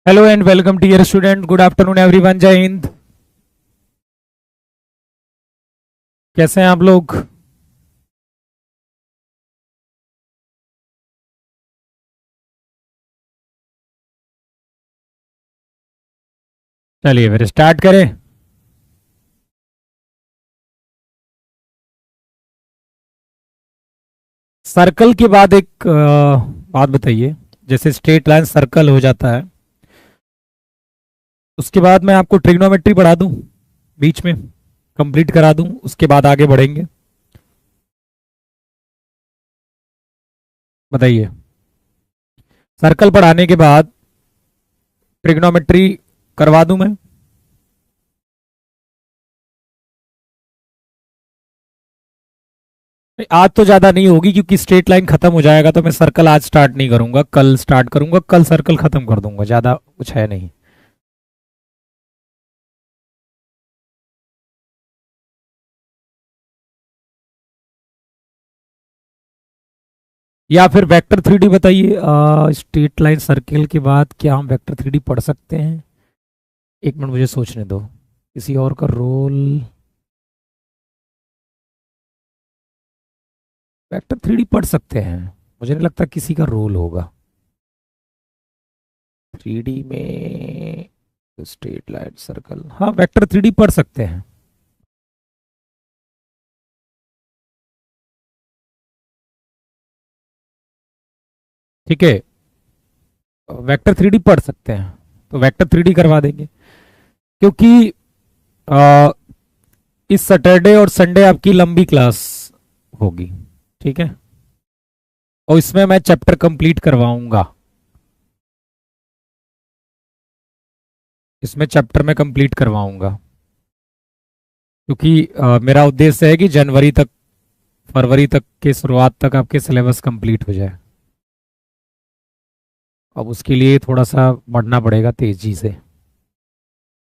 Hello and welcome dear student. Good afternoon everyone. जय हिंद। कैसे हैं आप लोग? चलिए फिर स्टार्ट करें। सर्कल के बाद एक बात बताइए। जैसे स्ट्रेट लाइन सर्कल हो जाता है, उसके बाद मैं आपको ट्रिग्नोमेट्री पढ़ा दूं, बीच में कंप्लीट करा दूं, उसके बाद आगे बढ़ेंगे। बताइए। सर्कल पढ़ाने के बाद ट्रिग्नोमेट्री करवा दूं मैं? आज तो ज्यादा नहीं होगी क्योंकि स्ट्रेट लाइन खत्म हो जाएगा, तो मैं सर्कल आज स्टार्ट नहीं करूंगा, कल स्टार्ट करूंगा। कल सर्कल खत्म कर दूंगा, ज्यादा कुछ है नहीं। या फिर वेक्टर थ्री डी बताइए। स्ट्रेट लाइन सर्किल के बाद क्या हम वेक्टर थ्री डी पढ़ सकते हैं? एक मिनट मुझे सोचने दो। किसी और का रोल? वेक्टर थ्री डी पढ़ सकते हैं, मुझे नहीं लगता किसी का रोल होगा थ्री डी में। स्ट्रेट लाइन सर्कल, हाँ वेक्टर थ्री डी पढ़ सकते हैं। ठीक है, वेक्टर थ्री डी पढ़ सकते हैं, तो वेक्टर थ्री डी करवा देंगे। क्योंकि आ, इस सैटरडे और संडे आपकी लंबी क्लास होगी, ठीक है, और इसमें मैं चैप्टर कंप्लीट करवाऊंगा। इसमें चैप्टर में कंप्लीट करवाऊंगा क्योंकि मेरा उद्देश्य है कि जनवरी तक, फरवरी तक के शुरुआत तक आपके सिलेबस कंप्लीट हो जाए। अब उसके लिए थोड़ा सा बढ़ना पड़ेगा तेजी से।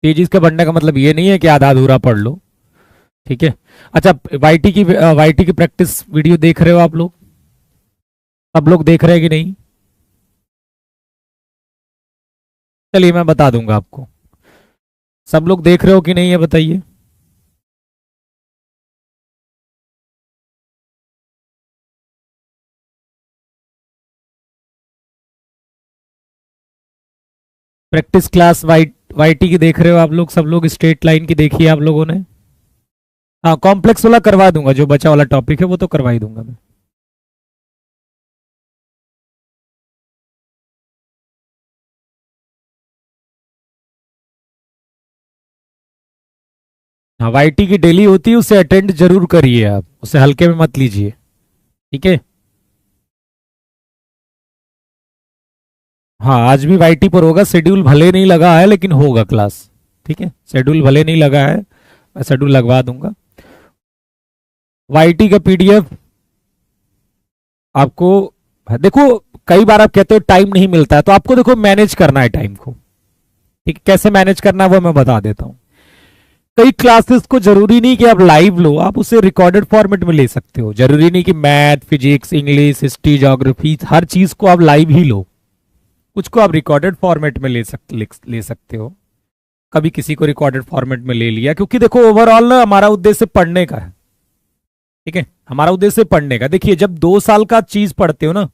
तेजी से बढ़ने का मतलब ये नहीं है कि आधा अधूरा पढ़ लो, ठीक है। अच्छा, वाईटी की प्रैक्टिस वीडियो देख रहे हो आप लोग? सब लोग देख रहे हैं कि नहीं? चलिए मैं बता दूंगा आपको। सब लोग देख रहे हो कि नहीं, ये बताइए। प्रैक्टिस क्लास वाईटी की देख रहे हो आप लोग? सब लोग स्ट्रेट लाइन की देखी है आप लोगों ने? हाँ, कॉम्प्लेक्स वाला करवा दूंगा, जो बचा वाला टॉपिक है वो तो करवा ही दूंगा मैं। हाँ, वाईटी की डेली होती है, उसे अटेंड जरूर करिए आप, उसे हल्के में मत लीजिए, ठीक है। हाँ, आज भी वाईटी पर होगा। शेड्यूल भले नहीं लगा है लेकिन होगा क्लास, ठीक है। शेड्यूल भले नहीं लगा है, मैं शेड्यूल लगवा दूंगा। वाईटी का पीडीएफ आपको, देखो, कई बार आप कहते हो टाइम नहीं मिलता है, तो आपको देखो मैनेज करना है टाइम को, ठीक है। कैसे मैनेज करना है वो मैं बता देता हूँ। कई क्लासेस को जरूरी नहीं कि आप लाइव लो, आप उसे रिकॉर्डेड फॉर्मेट में ले सकते हो। जरूरी नहीं कि math, physics, English, history, geography हर चीज को आप लाइव ही लो। कुछ को आप रिकॉर्डेड फॉर्मेट में ले सकते हो। कभी किसी को रिकॉर्डेड फॉर्मेट में ले लिया, क्योंकि देखो ओवरऑल ना हमारा उद्देश्य पढ़ने का है, ठीक है। हमारा उद्देश्य पढ़ने का। देखिए, जब 2 साल का चीज पढ़ते हो ना,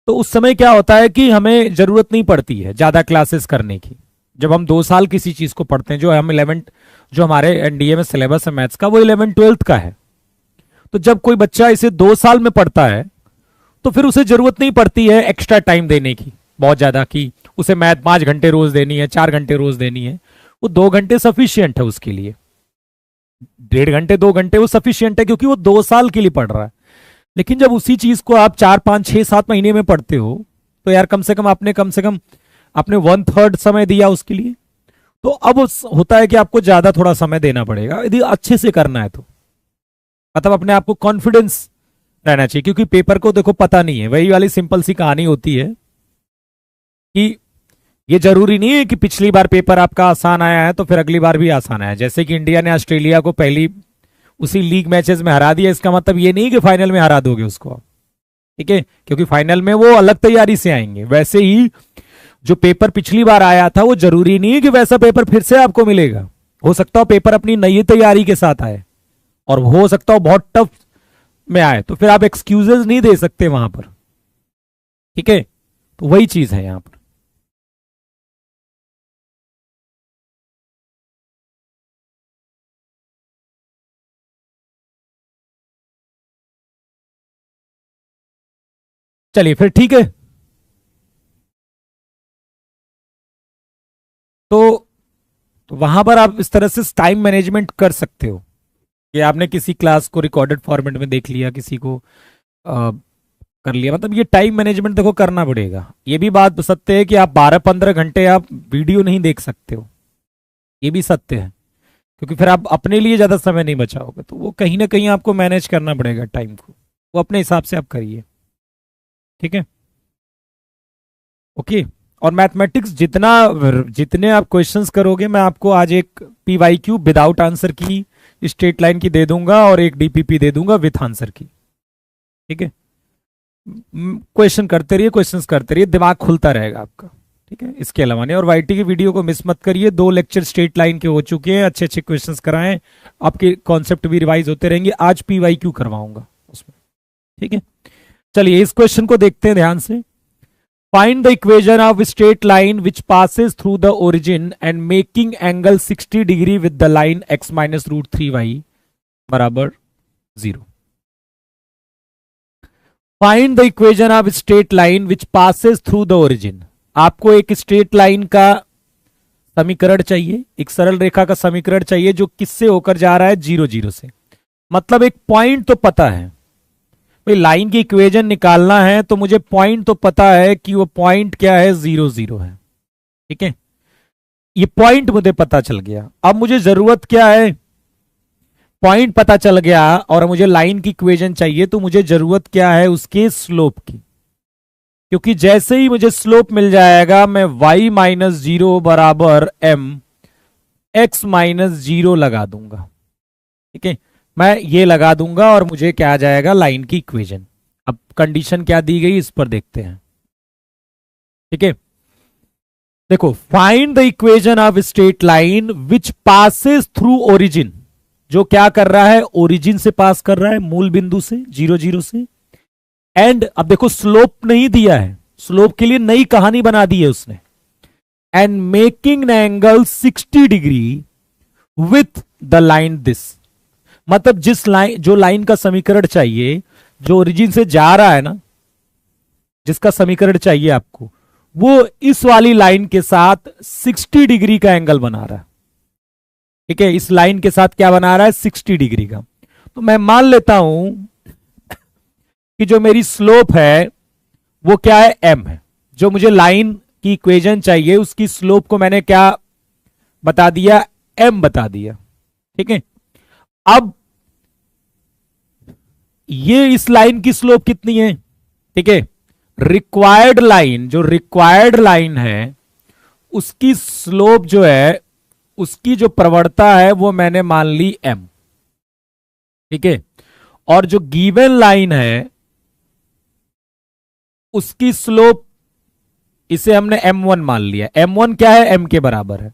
तो उस समय क्या होता है कि हमें जरूरत नहीं पड़ती है ज्यादा क्लासेस करने की। जब हम 2 साल किसी चीज को पढ़ते हैं, जो हम 11, जो हमारे एनडीए में सिलेबस है मैथ्स का, वो 11th-12th का है। तो जब कोई बच्चा इसे 2 साल में पढ़ता है, तो फिर उसे जरूरत नहीं पड़ती है एक्स्ट्रा टाइम देने की, बहुत ज्यादा, कि उसे मैथ 5 घंटे रोज देनी है, 4 घंटे रोज देनी है। वो 2 घंटे सफिशियंट है उसके लिए। 1.5 घंटे 2 घंटे वो सफिशियंट है, क्योंकि वो 2 साल के लिए पढ़ रहा है। लेकिन जब उसी चीज को आप 4, 5, 6, 7 महीने में पढ़ते हो, तो यार कम से कम आपने 1/3 समय दिया उसके लिए। तो अब होता है कि आपको ज्यादा थोड़ा समय देना पड़ेगा यदि अच्छे से करना है तो। मतलब अपने आप को कॉन्फिडेंस रहना चाहिए, क्योंकि पेपर को देखो पता नहीं है। वही वाली सिंपल सी कहानी होती है कि ये जरूरी नहीं है कि पिछली बार पेपर आपका आसान आया है तो फिर अगली बार भी आसान आया। जैसे कि इंडिया ने ऑस्ट्रेलिया को पहली उसी लीग मैचेस में हरा दिया, इसका मतलब ये नहीं कि फाइनल में हरा दोगे उसको, ठीक है, क्योंकि फाइनल में वो अलग तैयारी से आएंगे। वैसे ही जो पेपर पिछली बार आया था वो जरूरी नहीं है कि वैसा पेपर फिर से आपको मिलेगा। हो सकता हो पेपर अपनी नई तैयारी के साथ आए, और हो सकता हो बहुत टफ में आए, तो फिर आप एक्सक्यूजेस नहीं दे सकते वहां पर। ठीक है, तो वही चीज है यहां पर। चलिए फिर ठीक है। तो वहां पर आप इस तरह से टाइम मैनेजमेंट कर सकते हो कि आपने किसी क्लास को रिकॉर्डेड फॉर्मेट में देख लिया, किसी को कर लिया, मतलब ये टाइम मैनेजमेंट देखो करना पड़ेगा। ये भी बात सत्य है कि आप 12-15 घंटे आप वीडियो नहीं देख सकते हो, ये भी सत्य है, क्योंकि फिर आप अपने लिए ज्यादा समय नहीं बचाओगे। तो वो कहीं ना कहीं आपको मैनेज करना पड़ेगा टाइम को, वो अपने हिसाब से आप करिए। ठीक है, ओके। और मैथमेटिक्स जितने आप क्वेश्चंस करोगे, मैं आपको आज एक पीवाईक्यू विदाउट आंसर की स्ट्रेट लाइन की दे दूंगा और एक डीपीपी दे दूंगा विथ आंसर की। ठीक है, क्वेश्चन करते रहिए, क्वेश्चंस करते रहिए, दिमाग खुलता रहेगा आपका। ठीक है, इसके अलावा नहीं। और वाईटी की वीडियो को मिस मत करिए, 2 लेक्चर स्ट्रेट लाइन के हो चुके हैं, अच्छे अच्छे क्वेश्चंस कराएं, आपके कॉन्सेप्ट भी रिवाइज होते रहेंगे। आज पीवाईक्यू करवाऊंगा उसमें। ठीक है, चलिए इस क्वेश्चन को देखते हैं ध्यान से। Find the equation of straight line which passes through the origin and making angle 60 degree with the line x minus root 3y बराबर 0। Find the equation of straight line which passes through the origin. आपको एक straight line का समीकरण चाहिए, एक सरल रेखा का समीकरण चाहिए जो किससे होकर जा रहा है, 0 0 से। मतलब एक पॉइंट तो पता है भाई, लाइन की इक्वेशन निकालना है तो मुझे पॉइंट तो पता है कि वो पॉइंट क्या है, 0 0 है। ठीक है, ये पॉइंट मुझे पता चल गया। अब मुझे जरूरत क्या है, पॉइंट पता चल गया और मुझे लाइन की इक्वेशन चाहिए, तो मुझे जरूरत क्या है, उसके स्लोप की। क्योंकि जैसे ही मुझे स्लोप मिल जाएगा, मैं y माइनस 0 बराबर m x माइनस 0 लगा दूंगा। ठीक है, मैं ये लगा दूंगा और मुझे क्या आ जाएगा, लाइन की इक्वेशन। अब कंडीशन क्या दी गई इस पर देखते हैं। ठीक है, देखो, find the equation of straight line which passes through origin. जो क्या कर रहा है, ओरिजिन से पास कर रहा है, मूल बिंदु से 0 0 से। एंड अब देखो स्लोप नहीं दिया है, स्लोप के लिए नई कहानी बना दी है उसने। And making angle 60 degree with the line this. मतलब जिस लाइन, जो लाइन का समीकरण चाहिए, जो ओरिजिन से जा रहा है ना, जिसका समीकरण चाहिए आपको, वो इस वाली लाइन के साथ 60 डिग्री का एंगल बना रहा है। ठीक है, इस लाइन के साथ क्या बना रहा है, 60 डिग्री का। तो मैं मान लेता हूं कि जो मेरी स्लोप है वो क्या है, m है। जो मुझे लाइन की इक्वेशन चाहिए उसकी स्लोप को मैंने क्या बता दिया, m बता दिया। ठीक है, अब ये इस लाइन की स्लोप कितनी है। ठीक है, रिक्वायर्ड लाइन, जो रिक्वायर्ड लाइन है उसकी स्लोप जो है, उसकी जो प्रवणता है वो मैंने मान ली m। ठीक है, और जो गिवन लाइन है उसकी स्लोप, इसे हमने m1 मान लिया। m1 क्या है, m के बराबर है।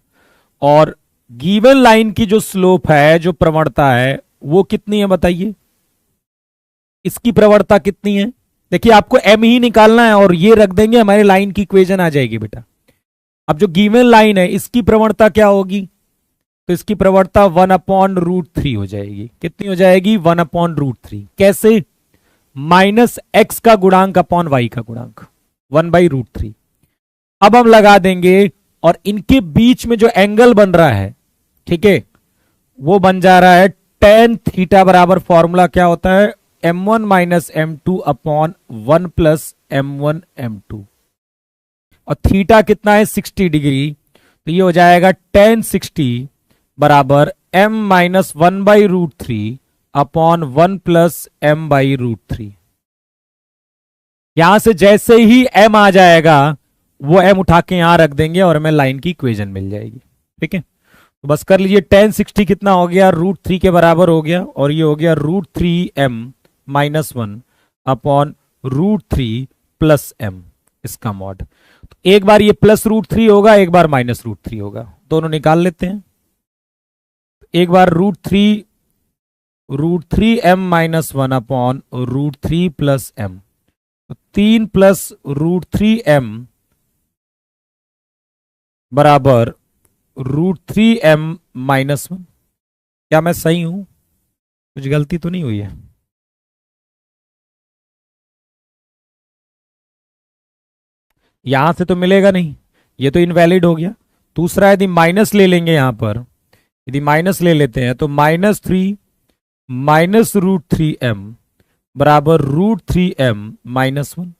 और गिवन लाइन की जो स्लोप है, जो प्रवणता है, वो कितनी है बताइए, इसकी प्रवणता कितनी है। देखिए आपको m ही निकालना है और ये रख देंगे, हमारी लाइन की इक्वेशन आ जाएगी बेटा। अब जो गिवन लाइन है इसकी प्रवणता क्या होगी, तो इसकी प्रवणता 1/√3 हो जाएगी। कितनी हो जाएगी, 1/√3। कैसे, माइनस x का गुणांक अपॉन y का गुणांक, 1/√3। अब हम लगा देंगे और इनके बीच में जो एंगल बन रहा है, ठीक है, वो बन जा रहा है tan थीटा बराबर, फॉर्मूला क्या होता है, m1 minus m2 upon 1 plus m1 m2। और थीटा कितना है, 60 डिग्री, तो ये हो जाएगा tan 60 बराबर m minus 1/√3 upon 1 plus m/√3। यहां से जैसे ही m आ जाएगा वो m उठा के यहां रख देंगे और हमें लाइन की इक्वेशन मिल जाएगी। ठीक है, तो बस कर लीजिए, tan 60 कितना हो गया, √3 के बराबर हो गया, और ये हो गया √3m minus 1 upon √3 plus m, इसका मॉड। तो एक बार ये +√3 होगा, एक बार -√3 होगा, दोनों निकाल लेते हैं। एक बार √3 m-1 अपॉन √3 प्लस m, तो 3 + √3m बराबर √3m-1। क्या मैं सही हूं? कुछ गलती तो नहीं हुई है? यहां से तो मिलेगा नहीं, ये तो इनवैलिड हो गया। दूसरा यदि माइनस ले लेंगे, यहां पर यदि माइनस ले लेते हैं तो -3 -√3m बराबर √3m-1।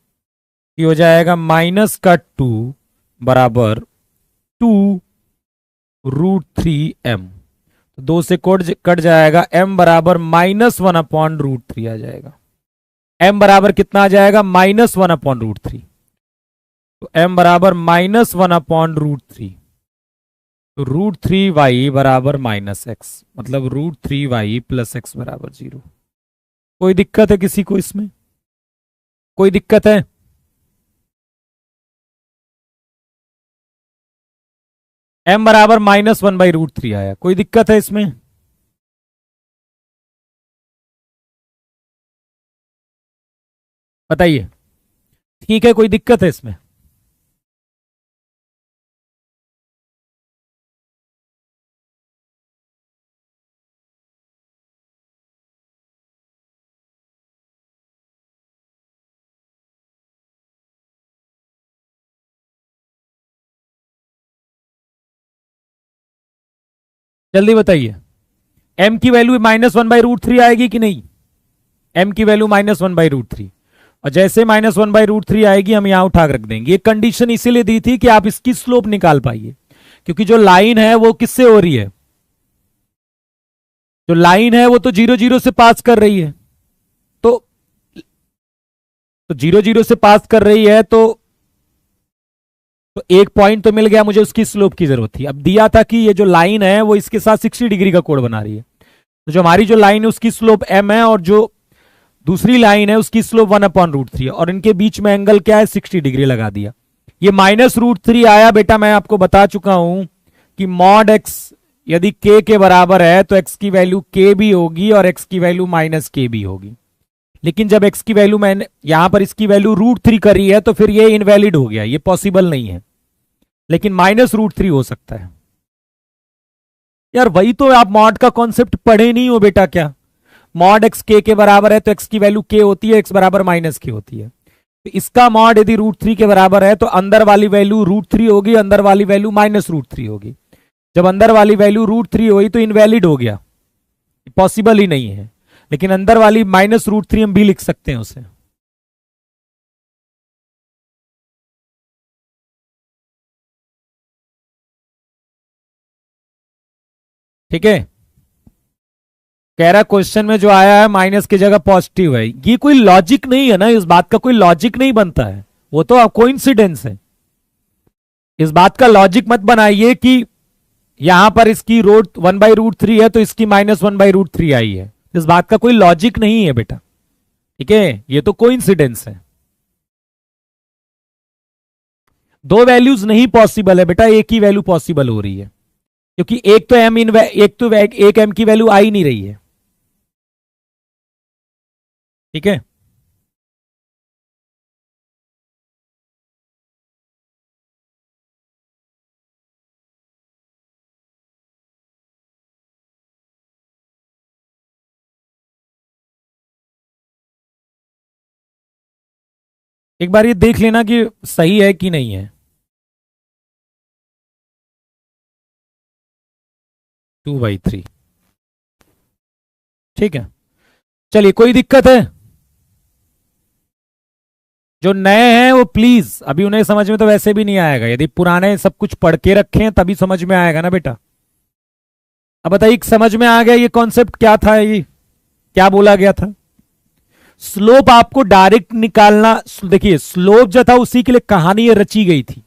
ये हो जाएगा -2 बराबर 2√3m। तो 2 से कट जाएगा, m बराबर -1 अपॉन √3 आ जाएगा। m बराबर कितना आ जाएगा? -1 अपॉन √3। तो m बराबर -1 अपॉन √3, तो √3y बराबर -x, मतलब √3y + x बराबर 0। कोई दिक्कत है किसी को इसमें? कोई दिक्कत है? m बराबर -1/√3 आया, कोई दिक्कत है इसमें? बताइए, ठीक है, कोई दिक्कत है इसमें? जल्दी बताइए, m की वैल्यू -1/√3 आएगी कि नहीं? m की वैल्यू -1/√3, और जैसे -1/√3 आएगी हम यहां उठा रख देंगे। ये कंडीशन इसीलिए दी थी कि आप इसकी स्लोप निकाल पाइए, क्योंकि जो लाइन है वो किससे हो रही है? जो लाइन है वो तो 0 0 से पास कर रही है, तो 0 0 से पास कर रही है, तो एक पॉइंट तो मिल गया मुझे, उसकी स्लोप की जरूरत थी। अब दिया था कि ये जो लाइन है वो इसके साथ 60 डिग्री का कोण बना रही है, तो जो हमारी जो लाइन है उसकी स्लोप m है, और जो दूसरी लाइन है उसकी स्लोप 1/√3 है, और इनके बीच में एंगल क्या है? 60 डिग्री लगा दिया। ये -√3 आया बेटा, मैं आपको बता चुका हूं कि मॉड x यदि k के बराबर है तो x की वैल्यू k भी होगी और x की वैल्यू -k भी होगी। लेकिन जब x की वैल्यू मैंने यहां पर इसकी वैल्यू √3 करी है तो फिर ये इनवैलिड हो गया, ये पॉसिबल नहीं है। लेकिन -√3 हो सकता है। यार वही तो, आप मॉड का कॉन्सेप्ट पढ़े नहीं हो बेटा क्या? मॉड x k के बराबर है तो x की वैल्यू k होती है, x बराबर -k होती है। तो इसका मॉड यदि √3 के बराबर है तो अंदर वाली वैल्यू √3 होगी, अंदर वाली वैल्यू -√3 होगी। जब अंदर वाली वैल्यू √3 हुई तो इनवैलिड हो गया, पॉसिबल ही नहीं है। लेकिन अंदर वाली -√3 हम भी लिख सकते हैं उसे। ठीक है, कह रहा क्वेश्चन में जो आया है माइनस की जगह पॉजिटिव है, ये कोई लॉजिक नहीं है ना, इस बात का कोई लॉजिक नहीं बनता है, वो तो कोइंसिडेंस है। इस बात का लॉजिक मत बनाइए कि यहां पर इसकी रूट 1/√3 है तो इसकी -1/√3 आई है, इस बात का कोई लॉजिक नहीं है बेटा। ठीक है, ये तो कोइंसिडेंस है। दो वैल्यूज नहीं पॉसिबल है बेटा, एक ही वैल्यू पॉसिबल हो रही है, क्योंकि एक तो एम इन एक एम की वैल्यू आ ही नहीं रही है। ठीक है, एक बार ये देख लेना कि सही है कि नहीं है। 2/3, ठीक है। चलिए, कोई दिक्कत है? जो नए हैं वो प्लीज, अभी उन्हें समझ में तो वैसे भी नहीं आएगा, यदि पुराने सब कुछ पढ़ के रखे हैं तभी समझ में आएगा ना बेटा। अब बताइए, समझ में आ गया ये कॉन्सेप्ट क्या था, ये क्या बोला गया था? स्लोप आपको डायरेक्ट निकालना, देखिए स्लोप जो था उसी के लिए कहानी ये रची गई थी।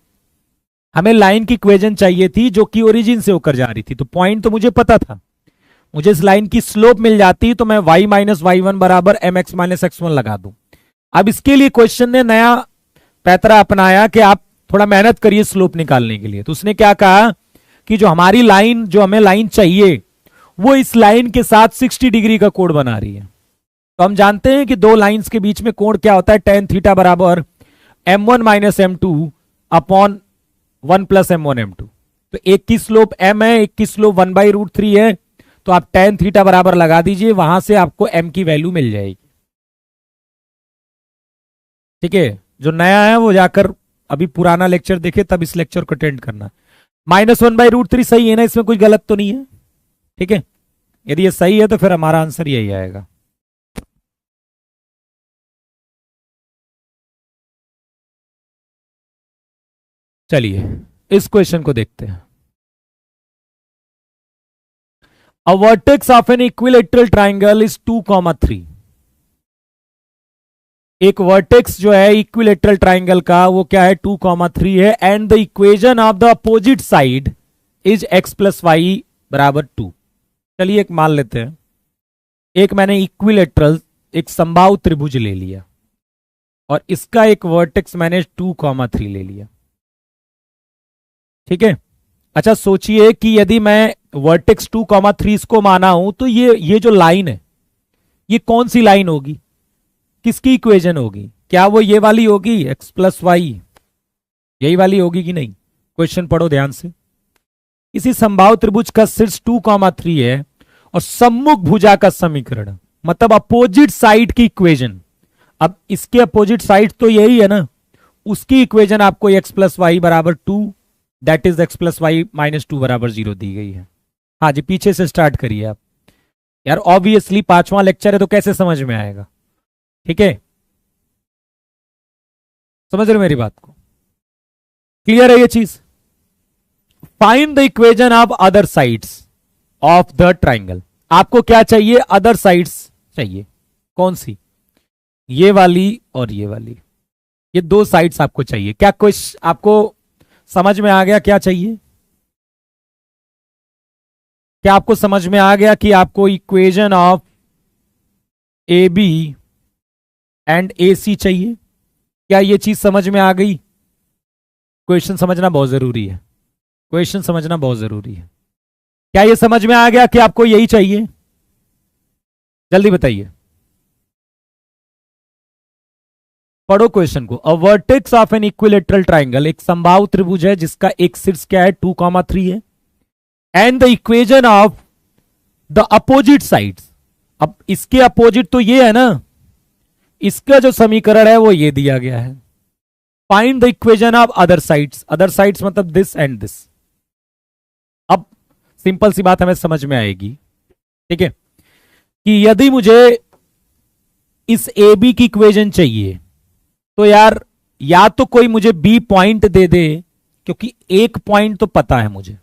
हमें लाइन की इक्वेशन चाहिए थी जो कि ओरिजिन से होकर जा रही थी, तो पॉइंट तो मुझे पता था, मुझे इस लाइन की स्लोप मिल जाती तो मैं y - y1 बराबर mx - x1 लगा दूं। अब इसके लिए क्वेश्चन ने नया पैतरा अपनाया कि आप थोड़ा मेहनत करिए स्लोप निकालने के लिए। तो उसने क्या कहा कि जो हमारी लाइन, जो हमें लाइन चाहिए, वो इस लाइन के साथ 60 डिग्री का कोण बना रही है। तो हम जानते हैं कि दो लाइंस के बीच में कोण क्या होता है, tan थीटा बराबर m1 minus m2 upon 1 plus m1 m2। तो एक की स्लोप m है, एक की स्लोप 1/√3 है, तो आप tan थीटा बराबर लगा दीजिए, वहां से आपको m की वैल्यू मिल जाएगी। ठीक है, जो नया है वो जाकर अभी पुराना लेक्चर देखे, तब इस लेक्चर को अटेंड करना। -1/√3 सही है ना, इसमें कुछ गलत तो नहीं है? ठीक है, यदि ये सही है तो फिर हमारा आंसर यही आएगा। चलिए इस क्वेश्चन को देखते हैं। अ vertex of an equilateral triangle is 2,3। एक वर्टेक्स जो है इक्विलेटरल ट्राइंगल का वो क्या है, 2,3 है, and the equation of the opposite side is x plus y बराबर 2। चलिए एक मान लेते हैं, एक मैंने इक्विलेटरल, एक समबाहु त्रिभुज ले लिया और इसका एक वर्टेक्स मैंने 2,3 ले लिया। ठीक है, अच्छा सोचिए कि यदि मैं वर्टेक्स 2,3 इसको माना हूं, तो ये जो लाइन है ये कौन सी लाइन होगी, किसकी इक्वेशन होगी? क्या वो ये वाली होगी x प्लस वाई, यही वाली होगी कि नहीं? क्वेश्चन पढ़ो ध्यान से। किसी समबाहु त्रिभुज का शीर्ष 2,3 है और सम्मुख भुजा का समीकरण, मतलब अपोजिट साइड की इक्वेशन। अब इसके अपोजिट साइड तो यही है ना, उसकी इक्वेशन आपको x प्लस वाई बराबर 2, that is x plus y minus 2 बराबर 0 दी गई है। हाँ जी, पीछे से स्टार्ट करिए आप यार, ऑब्वियसली 5वां लेक्चर है तो कैसे समझ में आएगा? ठीक है, समझ रहे हो मेरी बात को? क्लियर है ये चीज? Find the equation of other sides of the triangle. आपको क्या चाहिए? अदर साइड्स चाहिए। कौन सी? ये वाली और ये वाली, ये दो साइड्स आपको चाहिए। क्या कुछ आपको समझ में आ गया क्या चाहिए? क्या आपको समझ में आ गया कि आपको equation of A B and A C चाहिए? क्या ये चीज समझ में आ गई? क्वेश्चन समझना बहुत जरूरी है, क्वेश्चन समझना बहुत जरूरी है। क्या ये समझ में आ गया कि आपको यही चाहिए? जल्दी बताइए, पढ़ो क्वेश्चन को। अ vertex of an equilateral triangle, एक समबाहु त्रिभुज है जिसका एक शीर्ष क्या है, 2,3 है, and the equation of the opposite sides. अब इसके अपोजिट तो ये है ना, इसका जो समीकरण है वो ये दिया गया है। Find the equation of other sides, other sides मतलब दिस एंड दिस। अब सिंपल सी बात हमें समझ में आएगी, ठीक है, कि यदि मुझे इस ए बी की इक्वेशन चाहिए तो यार या तो कोई मुझे बी पॉइंट दे दे, क्योंकि एक पॉइंट तो पता है मुझे,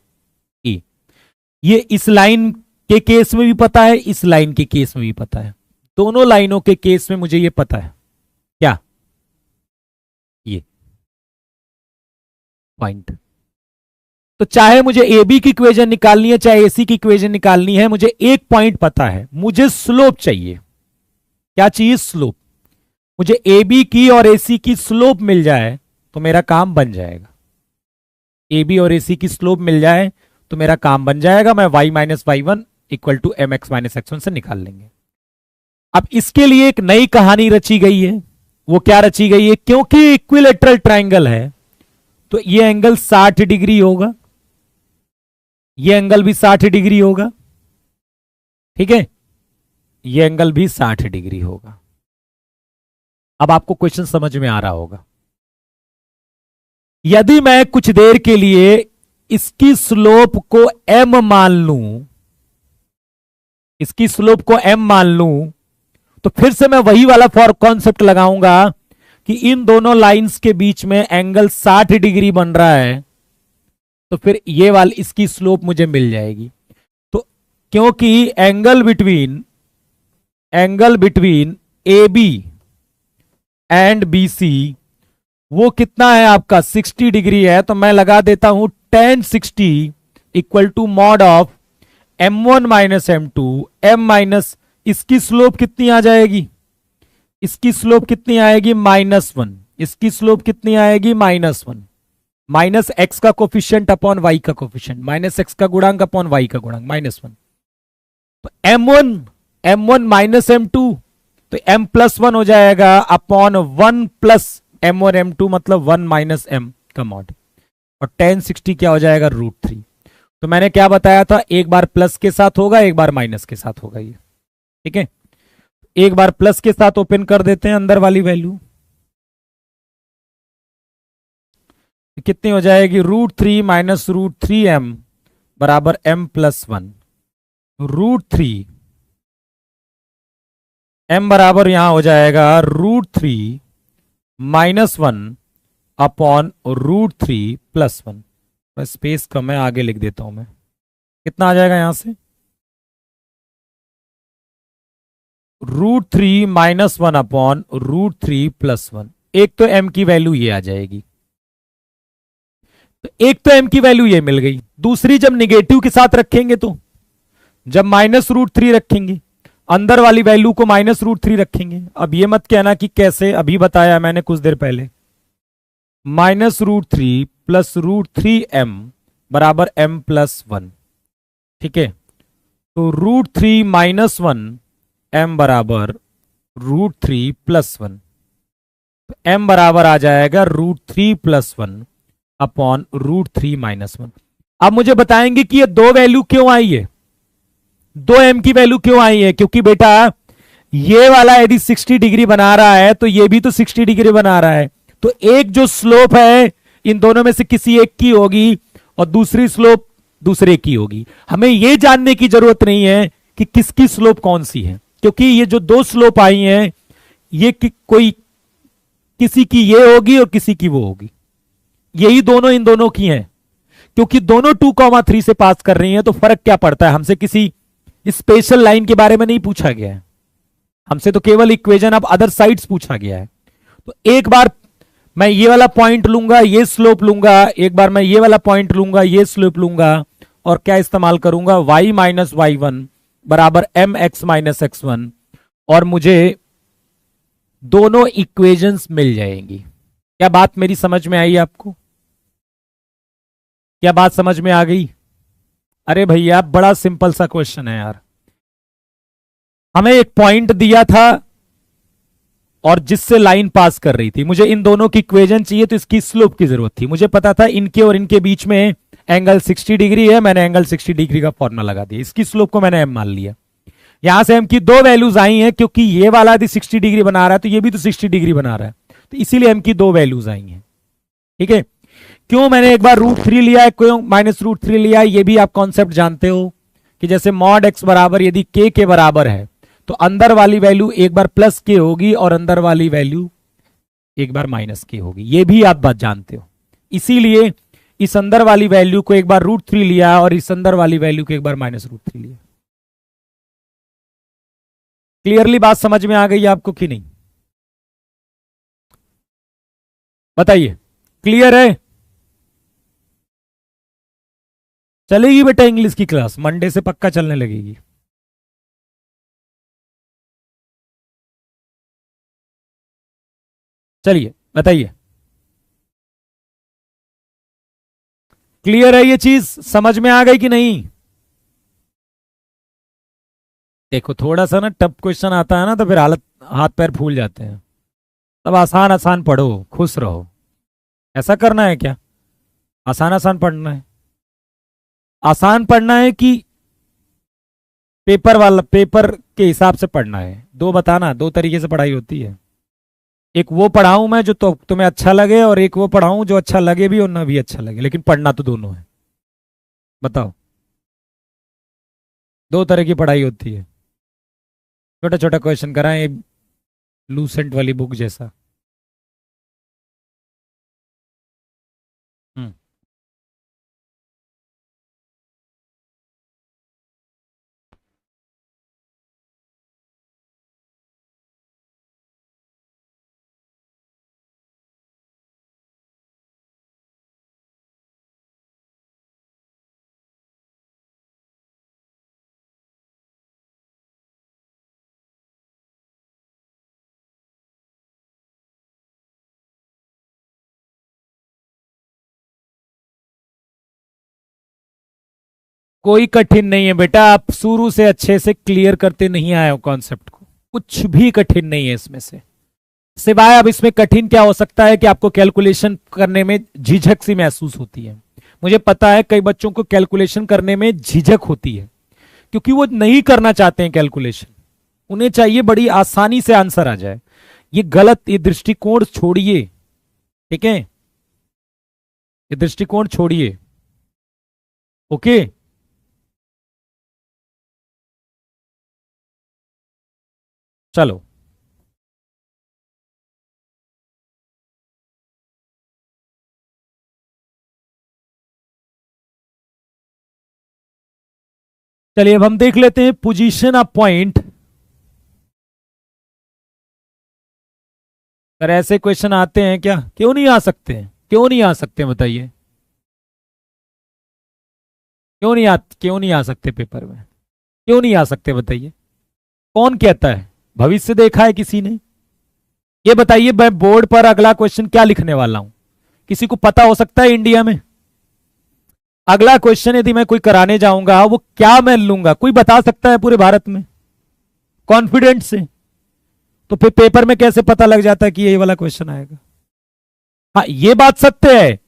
ये इस लाइन के केस में भी पता है, इस लाइन के केस में भी पता है, दोनों लाइनों के केस में मुझे ये पता है। क्या? ये पॉइंट। तो चाहे मुझे ए बी की इक्वेशन निकालनी है, चाहे एसी की इक्वेशन निकालनी है, मुझे एक पॉइंट पता है, मुझे स्लोप चाहिए। क्या चाहिए? स्लोप। मुझे ए बी की और एसी की स्लोप मिल जाए तो मेरा काम बन जाएगा। ए बी और एसी की स्लोप मिल जाए तो मेरा काम बन जाएगा। मैं y minus y one equal to m x minus x one से निकाल लेंगे। अब इसके लिए एक नई कहानी रची गई है। वो क्या रची गई है? क्योंकि इक्विलेटरल ट्राइंगल है तो ये एंगल 60 डिग्री होगा, ये एंगल भी 60 डिग्री होगा, ठीक है, ये एंगल भी 60 डिग्री होगा। अब आपको क्वेश्चन समझ में आ रहा होगा। यदि मैं कुछ देर के लिए इसकी स्लोप को m मान लूं, इसकी स्लोप को m मान लूं, तो फिर से मैं वही वाला फॉर कॉन्सेप्ट लगाऊंगा कि इन दोनों लाइंस के बीच में एंगल 60 डिग्री बन रहा है, तो फिर ये वाली इसकी स्लोप मुझे मिल जाएगी। तो क्योंकि angle between A B and B C वो कितना है आपका? 60 डिग्री है, तो मैं लगा देता हूं tan 60 equal to mod of m1 minus m2 m minus, इसकी स्लोप कितनी आ जाएगी? इसकी स्लोप कितनी आएगी? -1। इसकी स्लोप कितनी आएगी? -1। माइनस एक्स का कोफिशियंट अपॉन वाई का कोफिशियंट, माइनस एक्स का गुणांक अपॉन वाई का गुणांक, -1। तो m1 माइनस m2, तो m+1 हो जाएगा अपॉन 1 प्लस m1 m2, मतलब 1 माइनस m का मॉड। और tan 60 क्या हो जाएगा, √3। तो मैंने क्या बताया था, एक बार प्लस के साथ होगा, एक बार माइनस के साथ होगा ये, ठीक है। एक बार प्लस के साथ ओपन कर देते हैं अंदर वाली वैल्यू, कितनी हो जाएगी, √3 माइनस √3m बराबर m+1। √3 m बराबर यहां हो जाएगा √3 -1 अपॉन √3 + 1। स्पेस कम है, आगे लिख देता हूं मैं, कितना आ जाएगा यहां से, √3 -1 अपॉन √3 + 1। एक तो m की वैल्यू ये आ जाएगी, तो एक तो m की वैल्यू ये मिल गई। दूसरी जब निगेटिव के साथ रखेंगे, तो जब -√3 रखेंगे, अंदर वाली वैल्यू को -√3 रखेंगे। अब ये मत कहना कि कैसे, अभी बताया मैंने कुछ देर पहले, -√3 + √3m बराबर m+1, ठीक है। तो √3 -1 m बराबर √3 + 1, m बराबर आ जाएगा √3 + 1 अपॉन √3 - 1। अब मुझे बताएंगे कि ये दो वैल्यू क्यों आई है, दो m की वैल्यू क्यों आई है, क्योंकि बेटा ये वाला यदि 60 डिग्री बना रहा है तो ये भी तो 60 डिग्री बना रहा है। तो एक जो स्लोप है इन दोनों में से किसी एक की होगी और दूसरी स्लोप दूसरे की होगी। हमें यह जानने की जरूरत नहीं है कि किसकी स्लोप कौन सी है, क्योंकि ये जो दो स्लोप आई हैं ये कोई किसी की ये होगी और किसी की वो होगी, यही दोनों इन दोनों की हैं। क्योंकि दोनों 2,3 से पास कर रही हैं, तो फर्क क्या पड़ता है, हमसे किसी स्पेशल लाइन के बारे में नहीं पूछा गया है, हमसे तो केवल इक्वेशन ऑफ अदर साइड्स पूछा गया है। तो एक बार मैं ये वाला पॉइंट लूंगा, ये स्लोप लूंगा, एक बार मैं ये वाला पॉइंट लूंगा, ये स्लोप लूंगा, और क्या इस्तेमाल करूंगा, y - y1 बराबर mx - x1, और मुझे दोनों इक्वेशंस मिल जाएंगी। क्या बात मेरी समझ में आई आपको, क्या बात समझ में आ गई। अरे भैया बड़ा सिंपल सा क्वेश्चन है यार, हमें एक पॉइंट दिया था और जिससे लाइन पास कर रही थी, मुझे इन दोनों की इक्वेशन चाहिए, तो इसकी स्लोप की जरूरत थी। मुझे पता था इनके और इनके बीच में एंगल 60 डिग्री है, मैंने एंगल 60 डिग्री का फॉर्मूला लगा दिया, इसकी स्लोप को मैंने m मान लिया। यहां से m की दो वैल्यूज आई हैं, क्योंकि ये वाला यदि 60 डिग्री बना रहा है तो ये भी तो 60 डिग्री बना रहा है, तो इसीलिए m की दो वैल्यूज आई हैं, ठीक है। क्यों मैंने एक बार √3 लिया है, क्यों -√3 लिया है, ये भी आप कॉन्सेप्ट जानते हो कि जैसे मॉड x बराबर यदि k के बराबर है तो अंदर वाली वैल्यू एक बार प्लस के होगी और अंदर वाली वैल्यू एक बार माइनस के होगी, ये भी आप बात जानते हो। इसीलिए इस अंदर वाली वैल्यू को एक बार √3 लिया और इस अंदर वाली वैल्यू को एक बार -√3 लिया। क्लियरली बात समझ में आ गई आपको कि नहीं, बताइए, क्लियर है। चलेगी बेटा इंग्लिश की क्लास, मंडे से पक्का चलने लगेगी। चलिए बताइए, क्लियर है ये चीज, समझ में आ गई कि नहीं। देखो थोड़ा सा ना टफ क्वेश्चन आता है ना, तो फिर हालत हाथ पैर फूल जाते हैं। तब आसान आसान पढ़ो, खुश रहो, ऐसा करना है क्या, आसान आसान पढ़ना है। आसान पढ़ना है कि पेपर वाला, पेपर के हिसाब से पढ़ना है, दो बताना, दो तरीके से पढ़ाई होती है। एक वो पढ़ाऊं मैं जो तो तुम्हें अच्छा लगे, और एक वो पढ़ाऊं जो अच्छा लगे भी और ना भी अच्छा लगे, लेकिन पढ़ना तो दोनों है। बताओ, दो तरह की पढ़ाई होती है। छोटा छोटा क्वेश्चन कराएं, लूसेंट वाली बुक जैसा। हम्म। कोई कठिन नहीं है बेटा, आप शुरू से अच्छे से क्लियर करते नहीं आए हो कॉन्सेप्ट को, कुछ भी कठिन नहीं है इसमें से, सिवाय अब इसमें कठिन क्या हो सकता है कि आपको कैलकुलेशन करने में झिझक सी महसूस होती है। मुझे पता है कई बच्चों को कैलकुलेशन करने में झिझक होती है क्योंकि वो नहीं करना चाहते हैं कैलकुलेशन, उन्हें चाहिए बड़ी आसानी से आंसर आ जाए। ये गलत, ये दृष्टिकोण छोड़िए, ठीक है, ये दृष्टिकोण छोड़िए। ओके, चलो चलिए अब हम देख लेते हैं पोजीशन ऑफ पॉइंट। अगर ऐसे क्वेश्चन आते हैं क्या, क्यों नहीं आ सकते हैं, क्यों नहीं आ सकते बताइए, क्यों नहीं आ सकते पेपर में, क्यों नहीं आ सकते बताइए, कौन कहता है, भविष्य देखा है किसी ने? ये बताइए मैं बोर्ड पर अगला क्वेश्चन क्या लिखने वाला हूं, किसी को पता हो सकता है इंडिया में? अगला क्वेश्चन यदि मैं कोई कराने जाऊंगा वो क्या मैं लूंगा, कोई बता सकता है पूरे भारत में कॉन्फिडेंस से? तो फिर पेपर में कैसे पता लग जाता है कि ये वाला क्वेश्चन आएगा? हाँ, ये बात सत्य है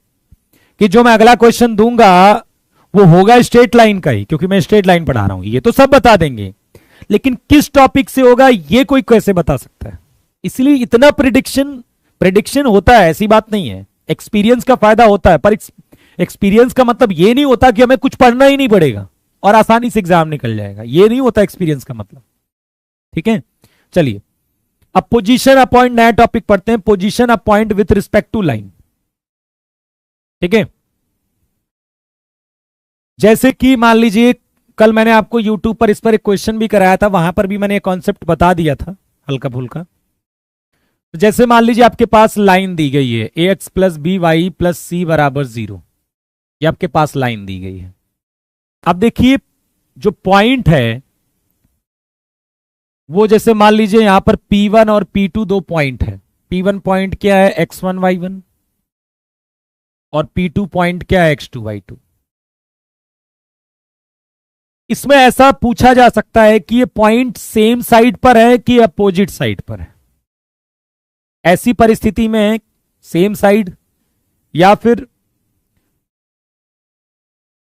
कि जो मैं अगला क्वेश्चन दूंगा वो होगा स्ट्रेट लाइन का ही, क्योंकि मैं स्ट्रेट लाइन पढ़ा रहा हूं, ये तो सब बता देंगे, लेकिन किस टॉपिक से होगा ये कोई कैसे बता सकता है? इसलिए इतना प्रिडिक्शन प्रिडिक्शन होता है, ऐसी बात नहीं है, एक्सपीरियंस का फायदा होता है, पर एक्सपीरियंस का मतलब ये नहीं होता कि हमें कुछ पढ़ना ही नहीं पड़ेगा और आसानी से एग्जाम निकल जाएगा, ये नहीं होता एक्सपीरियंस का मतलब, ठीक है। चलिए अब पोजीशन अपॉइंट, नया टॉपिक पढ़ते हैं, position a point with respect to line, ठीक है। जैसे कि मान लीजिए कल मैंने आपको यूट्यूब पर इस पर एक क्वेश्चन भी कराया था, वहां पर भी मैंने कॉन्सेप्ट बता दिया था हल्का फुल्का। तो जैसे मान लीजिए आपके पास लाइन दी गई है a x plus b y plus c बराबर 0, ये आपके पास लाइन दी गई है। अब देखिए जो पॉइंट है वो, जैसे मान लीजिए यहां पर P1 और P2 दो पॉइंट है, P1 पॉइंट क्या है x1 y1 और P2 पॉइंट क्या है x2 y2। इसमें ऐसा पूछा जा सकता है कि ये पॉइंट सेम साइड पर है कि अपोजिट साइड पर है। ऐसी परिस्थिति में सेम साइड या फिर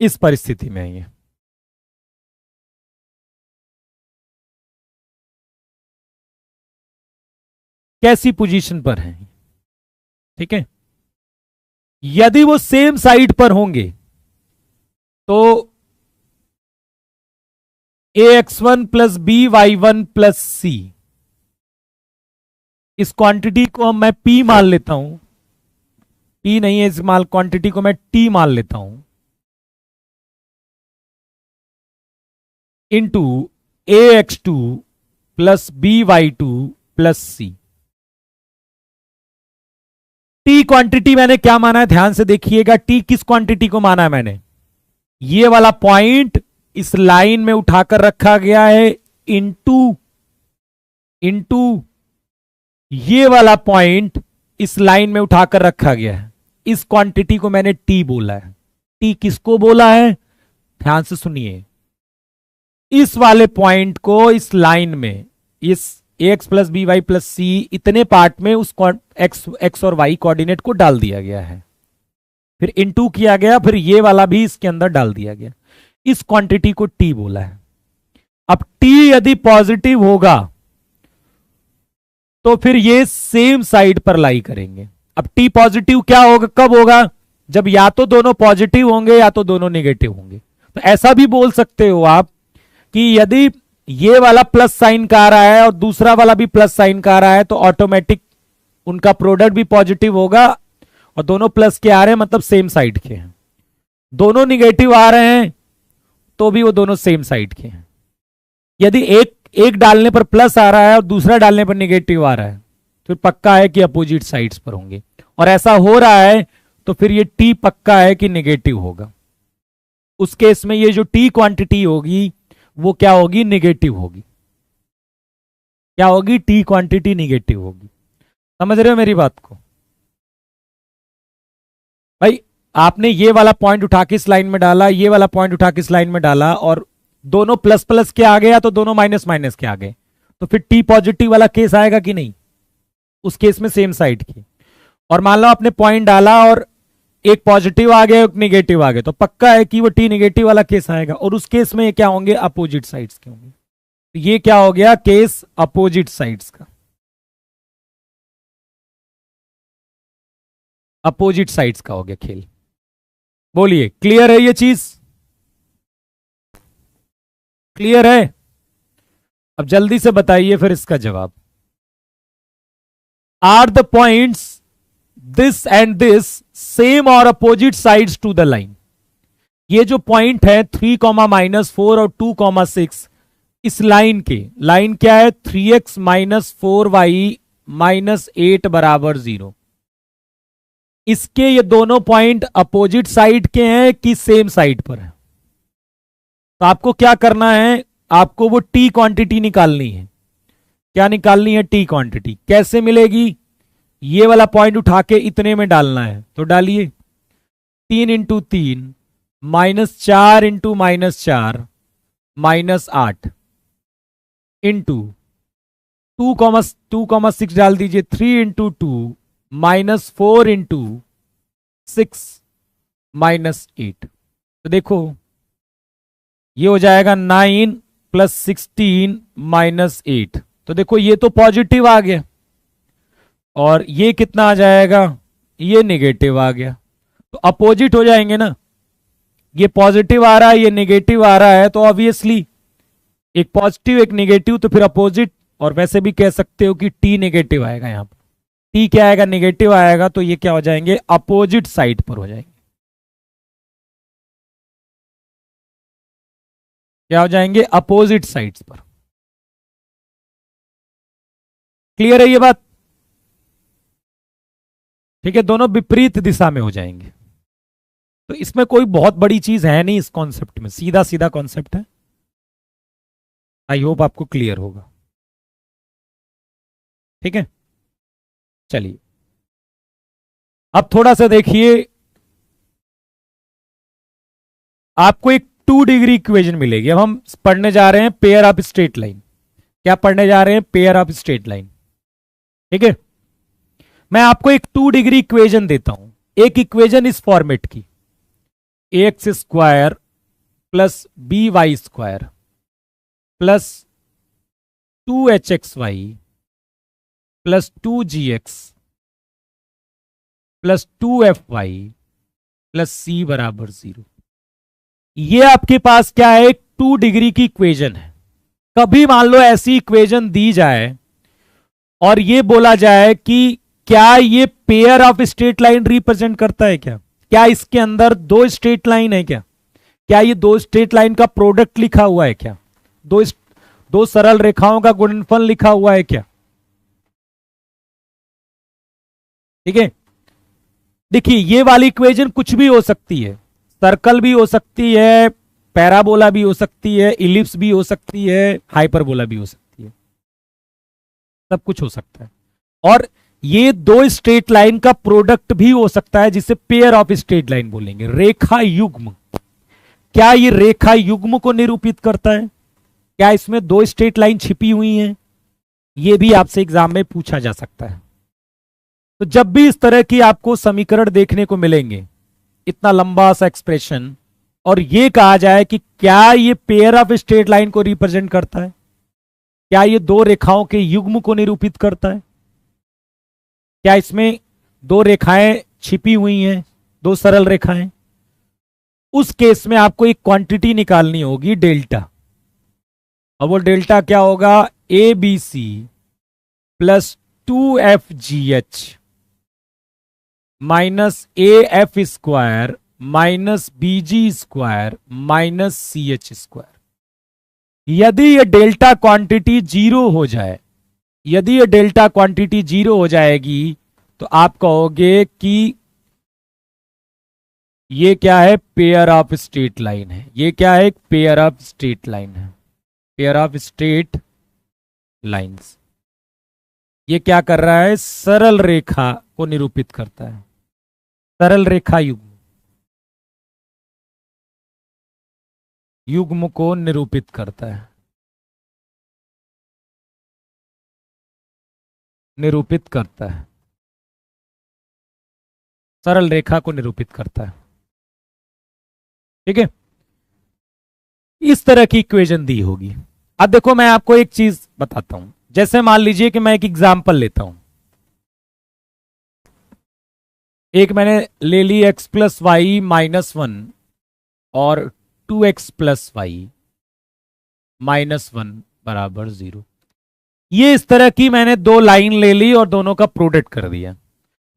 इस परिस्थिति में ये कैसी पोजीशन पर है, ठीक है। यदि वो सेम साइड पर होंगे तो a x one plus b y one plus c, इस क्वांटिटी को मैं P मान लेता हूं, P नहीं है, इस माल क्वांटिटी को मैं T मान लेता हूं, into a x two plus b y two plus c. T quantity मैंने क्या माना है, ध्यान से देखिएगा, टी किस क्वांटिटी को माना है मैंने, ये वाला पॉइंट इस लाइन में उठाकर रखा गया है, इंटू ये वाला पॉइंट इस लाइन में उठाकर रखा गया है, इस क्वांटिटी को मैंने टी बोला है। टी किसको बोला है, ध्यान से सुनिए, इस वाले पॉइंट को इस लाइन में, इस x plus b y plus c इतने पार्ट में उस एक्स और वाई कोऑर्डिनेट को डाल दिया गया है, फिर इनटू किया गया, फिर ये वाला भी इसके अंदर डाल दिया गया, इस क्वांटिटी को टी बोला है। अब टी यदि पॉजिटिव होगा तो फिर ये सेम साइड पर लाई करेंगे। अब टी पॉजिटिव क्या होगा, कब होगा, जब या तो दोनों पॉजिटिव होंगे या तो दोनों नेगेटिव होंगे। तो ऐसा भी बोल सकते हो आप कि यदि ये वाला प्लस साइन का आ रहा है और दूसरा वाला भी प्लस साइन का आ रहा है तो ऑटोमेटिक उनका प्रोडक्ट भी पॉजिटिव होगा, और दोनों प्लस के आ रहे हैं मतलब सेम साइड के हैं। दोनों निगेटिव आ रहे हैं तो भी वो दोनों सेम साइड के हैं। यदि एक डालने पर प्लस आ रहा है और दूसरा डालने पर निगेटिव आ रहा है तो पक्का है कि अपोजिट साइड्स पर होंगे, और ऐसा हो रहा है तो फिर ये टी पक्का है कि निगेटिव होगा। उस केस में ये जो टी क्वांटिटी होगी वो क्या होगी, निगेटिव होगी। क्या होगी, टी क्वांटिटी निगेटिव होगी। समझ रहे हो मेरी बात को भाई? आपने ये वाला पॉइंट उठा के इस लाइन में डाला, ये वाला पॉइंट उठा के इस लाइन में डाला, और दोनों प्लस प्लस के आ गया तो दोनों माइनस माइनस के आ गए, तो फिर टी पॉजिटिव वाला केस आएगा कि नहीं? उस केस में सेम साइड की। और मान लो आपने पॉइंट डाला और एक पॉजिटिव आ गया एक निगेटिव आ गया, तो पक्का है कि वो टी निगेटिव वाला केस आएगा, और उस केस में ये क्या होंगे? अपोजिट साइड्स के होंगे। तो ये क्या हो गया? केस अपोजिट साइड्स का, अपोजिट साइड्स का हो गया खेल। बोलिए क्लियर है ये चीज? क्लियर है? अब जल्दी से बताइए फिर इसका जवाब। Are the points this and this same और opposite sides to the line? ये जो पॉइंट है 3,-4 और 2,6, इस लाइन के, लाइन क्या है? 3x - 4y - 8 = 0। इसके ये दोनों पॉइंट अपोजिट साइड के हैं कि सेम साइड पर है? तो आपको क्या करना है? आपको वो टी क्वांटिटी निकालनी है। क्या निकालनी है? T quantity. कैसे मिलेगी? ये वाला पॉइंट उठा के इतने में डालना है, तो डालिए 3 × 3 -4 × -4 -8 इंटू 2,6 डाल दीजिए, 3 × 2 -4 × 6 -8। तो देखो ये हो जाएगा 9 + 16 - 8। तो देखो ये तो पॉजिटिव आ गया, और ये कितना आ जाएगा? ये नेगेटिव आ गया। तो अपोजिट हो जाएंगे ना, ये पॉजिटिव आ रहा है, ये नेगेटिव आ रहा है, तो ऑब्वियसली एक पॉजिटिव एक नेगेटिव, तो फिर अपोजिट। और वैसे भी कह सकते हो कि टी नेगेटिव आएगा, यहां पर टी क्या आएगा? नेगेटिव आएगा, तो ये क्या हो जाएंगे? अपोजिट साइड पर हो जाएंगे। क्या हो जाएंगे? अपोजिट साइड्स पर। क्लियर है ये बात? ठीक है, दोनों विपरीत दिशा में हो जाएंगे। तो इसमें कोई बहुत बड़ी चीज है नहीं, इस कॉन्सेप्ट में सीधा सीधा कॉन्सेप्ट है। आई होप आपको क्लियर होगा। ठीक है, चलिए अब थोड़ा सा देखिए, आपको एक 2 डिग्री इक्वेशन मिलेगी। अब हम पढ़ने जा रहे हैं पेयर ऑफ स्ट्रेट लाइन। क्या पढ़ने जा रहे हैं? Pair of straight line. ठीक है, मैं आपको एक 2 डिग्री इक्वेशन देता हूं। एक इक्वेशन इस फॉर्मेट की, ax² + by² + 2hxy + 2gx + 2fy + c = 0। ये आपके पास क्या है? एक 2 डिग्री की इक्वेशन है। कभी मान लो ऐसी इक्वेशन दी जाए और ये बोला जाए कि क्या ये pair of straight line represent करता है? क्या इसके अंदर 2 स्ट्रेट लाइन है? क्या ये 2 स्ट्रेट लाइन का प्रोडक्ट लिखा हुआ है? क्या दो सरल रेखाओं का गुणनफल लिखा हुआ है? क्या? ठीक है, देखिए ये वाली इक्वेशन कुछ भी हो सकती है। सर्कल भी हो सकती है, पैराबोला भी हो सकती है, इलिप्स भी हो सकती है, हाइपरबोला भी हो सकती है, सब कुछ हो सकता है। और ये 2 स्ट्रेट लाइन का प्रोडक्ट भी हो सकता है, जिसे पेयर ऑफ स्ट्रेट लाइन बोलेंगे। रेखा युग्म, क्या ये रेखा युग्म को निरूपित करता है? क्या इसमें 2 स्ट्रेट लाइन छिपी हुई हैं? ये भी आपसे एग्जाम में पूछा जा सकता है। तो जब भी इस तरह की आपको समीकरण देखने को मिलेंगे, इतना लंबा सा एक्सप्रेशन, और ये कहा जाए कि क्या ये पेयर ऑफ स्ट्रेट लाइन को रिप्रेजेंट करता है, क्या ये 2 रेखाओं के युग्म को निरूपित करता है, क्या इसमें 2 रेखाएं छिपी हुई हैं, 2 सरल रेखाएं, उस केस में आपको एक क्वांटिटी निकालनी होगी डेल्टा। और वो डेल्टा क्या होगा? ABC + 2FGH -AF² -BG² -CH²। यदि ये डेल्टा क्वांटिटी 0 हो जाए, यदि ये डेल्टा क्वांटिटी 0 हो जाएगी, तो आप कहोगे कि ये क्या है? पेयर ऑफ स्ट्रेट लाइन है। ये क्या है? पेयर ऑफ स्ट्रेट लाइन है, पेयर ऑफ स्ट्रेट लाइंस। ये क्या कर रहा है? सरल रेखा को निरूपित करता है, सरल रेखा युग्म। युग्म को निरूपित करता है, निरूपित करता है, सरल रेखा को निरूपित करता है। ठीक है, इस तरह की इक्वेशन दी होगी। अब देखो मैं आपको एक चीज बताता हूं, जैसे मान लीजिए कि मैं एक एग्जांपल लेता हूं, एक मैंने ले ली x plus y minus one और 2x plus y minus one बराबर 0। ये इस तरह की मैंने दो लाइन ले ली और दोनों का प्रोडक्ट कर दिया।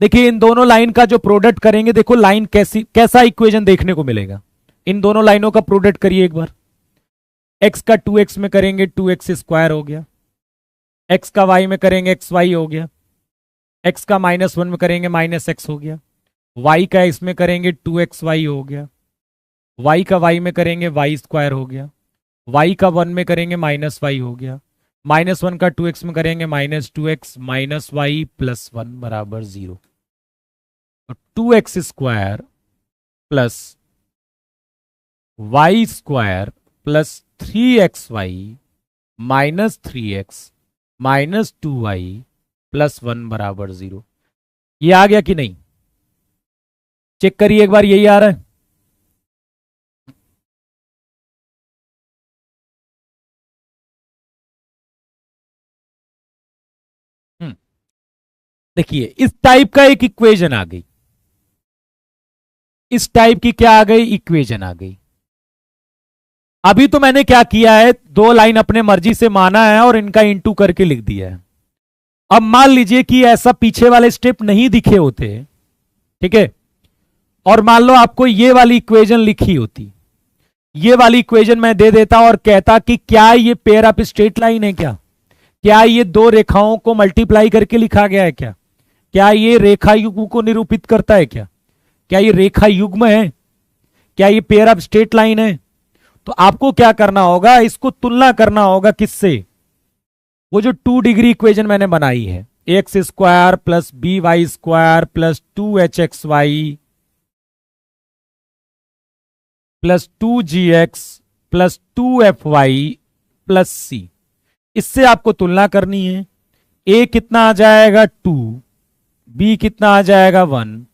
देखिए इन दोनों लाइन का जो प्रोडक्ट करेंगे, देखो लाइन कैसा इक्वेशन देखने को मिलेगा। इन दोनों लाइनों का प्रोडक्ट करिए एक बार। x का 2x में करेंगे 2x स्क्वायर हो गया, x का y में करेंगे एक्स वाई हो गया, x का माइनस वन में करेंगे माइनस एक्स हो गया, y का इसमें करेंगे 2xy हो गया, y का y में करेंगे वाई स्क्वायर हो गया, y का वन में करेंगे माइनस वाई हो गया, माइनस वन का 2x में करेंगे minus 2x minus y plus one बराबर 0। तो 2x square plus y square plus 3xy minus 3x minus 2y plus one बराबर 0। ये आ गया कि नहीं? चेक करिए एक बार, यही आ रहा है। देखिए इस टाइप का एक इक्वेशन आ गई, इस टाइप की क्या आ गई? इक्वेशन आ गई। अभी तो मैंने क्या किया है, दो लाइन अपने मर्जी से माना है और इनका इंटू करके लिख दिया है। अब मान लीजिए कि ऐसा पीछे वाले स्टेप नहीं दिखे होते, ठीक है, और मान लो आपको ये वाली इक्वेशन लिखी होती, ये वाली इक्वेशन मैं दे देता और कहता कि क्या ये पेयर ऑफ स्ट्रेट लाइन है, क्या ये दो रेखाओं को मल्टीप्लाई करके लिखा गया है, क्या ये रेखा युग्म को निरूपित करता है, क्या ये रेखा युग्म है, क्या ये पेयर ऑफ स्ट्रेट लाइन है? तो आपको क्या करना होगा, इसको तुलना करना होगा किससे? वो जो 2 डिग्री इक्वेशन मैंने बनाई है, x square plus b y square plus 2hxy plus 2gx plus 2fy plus c, इससे आपको तुलना करनी है। a कितना आ जाएगा 2, b कितना आ जाएगा 1,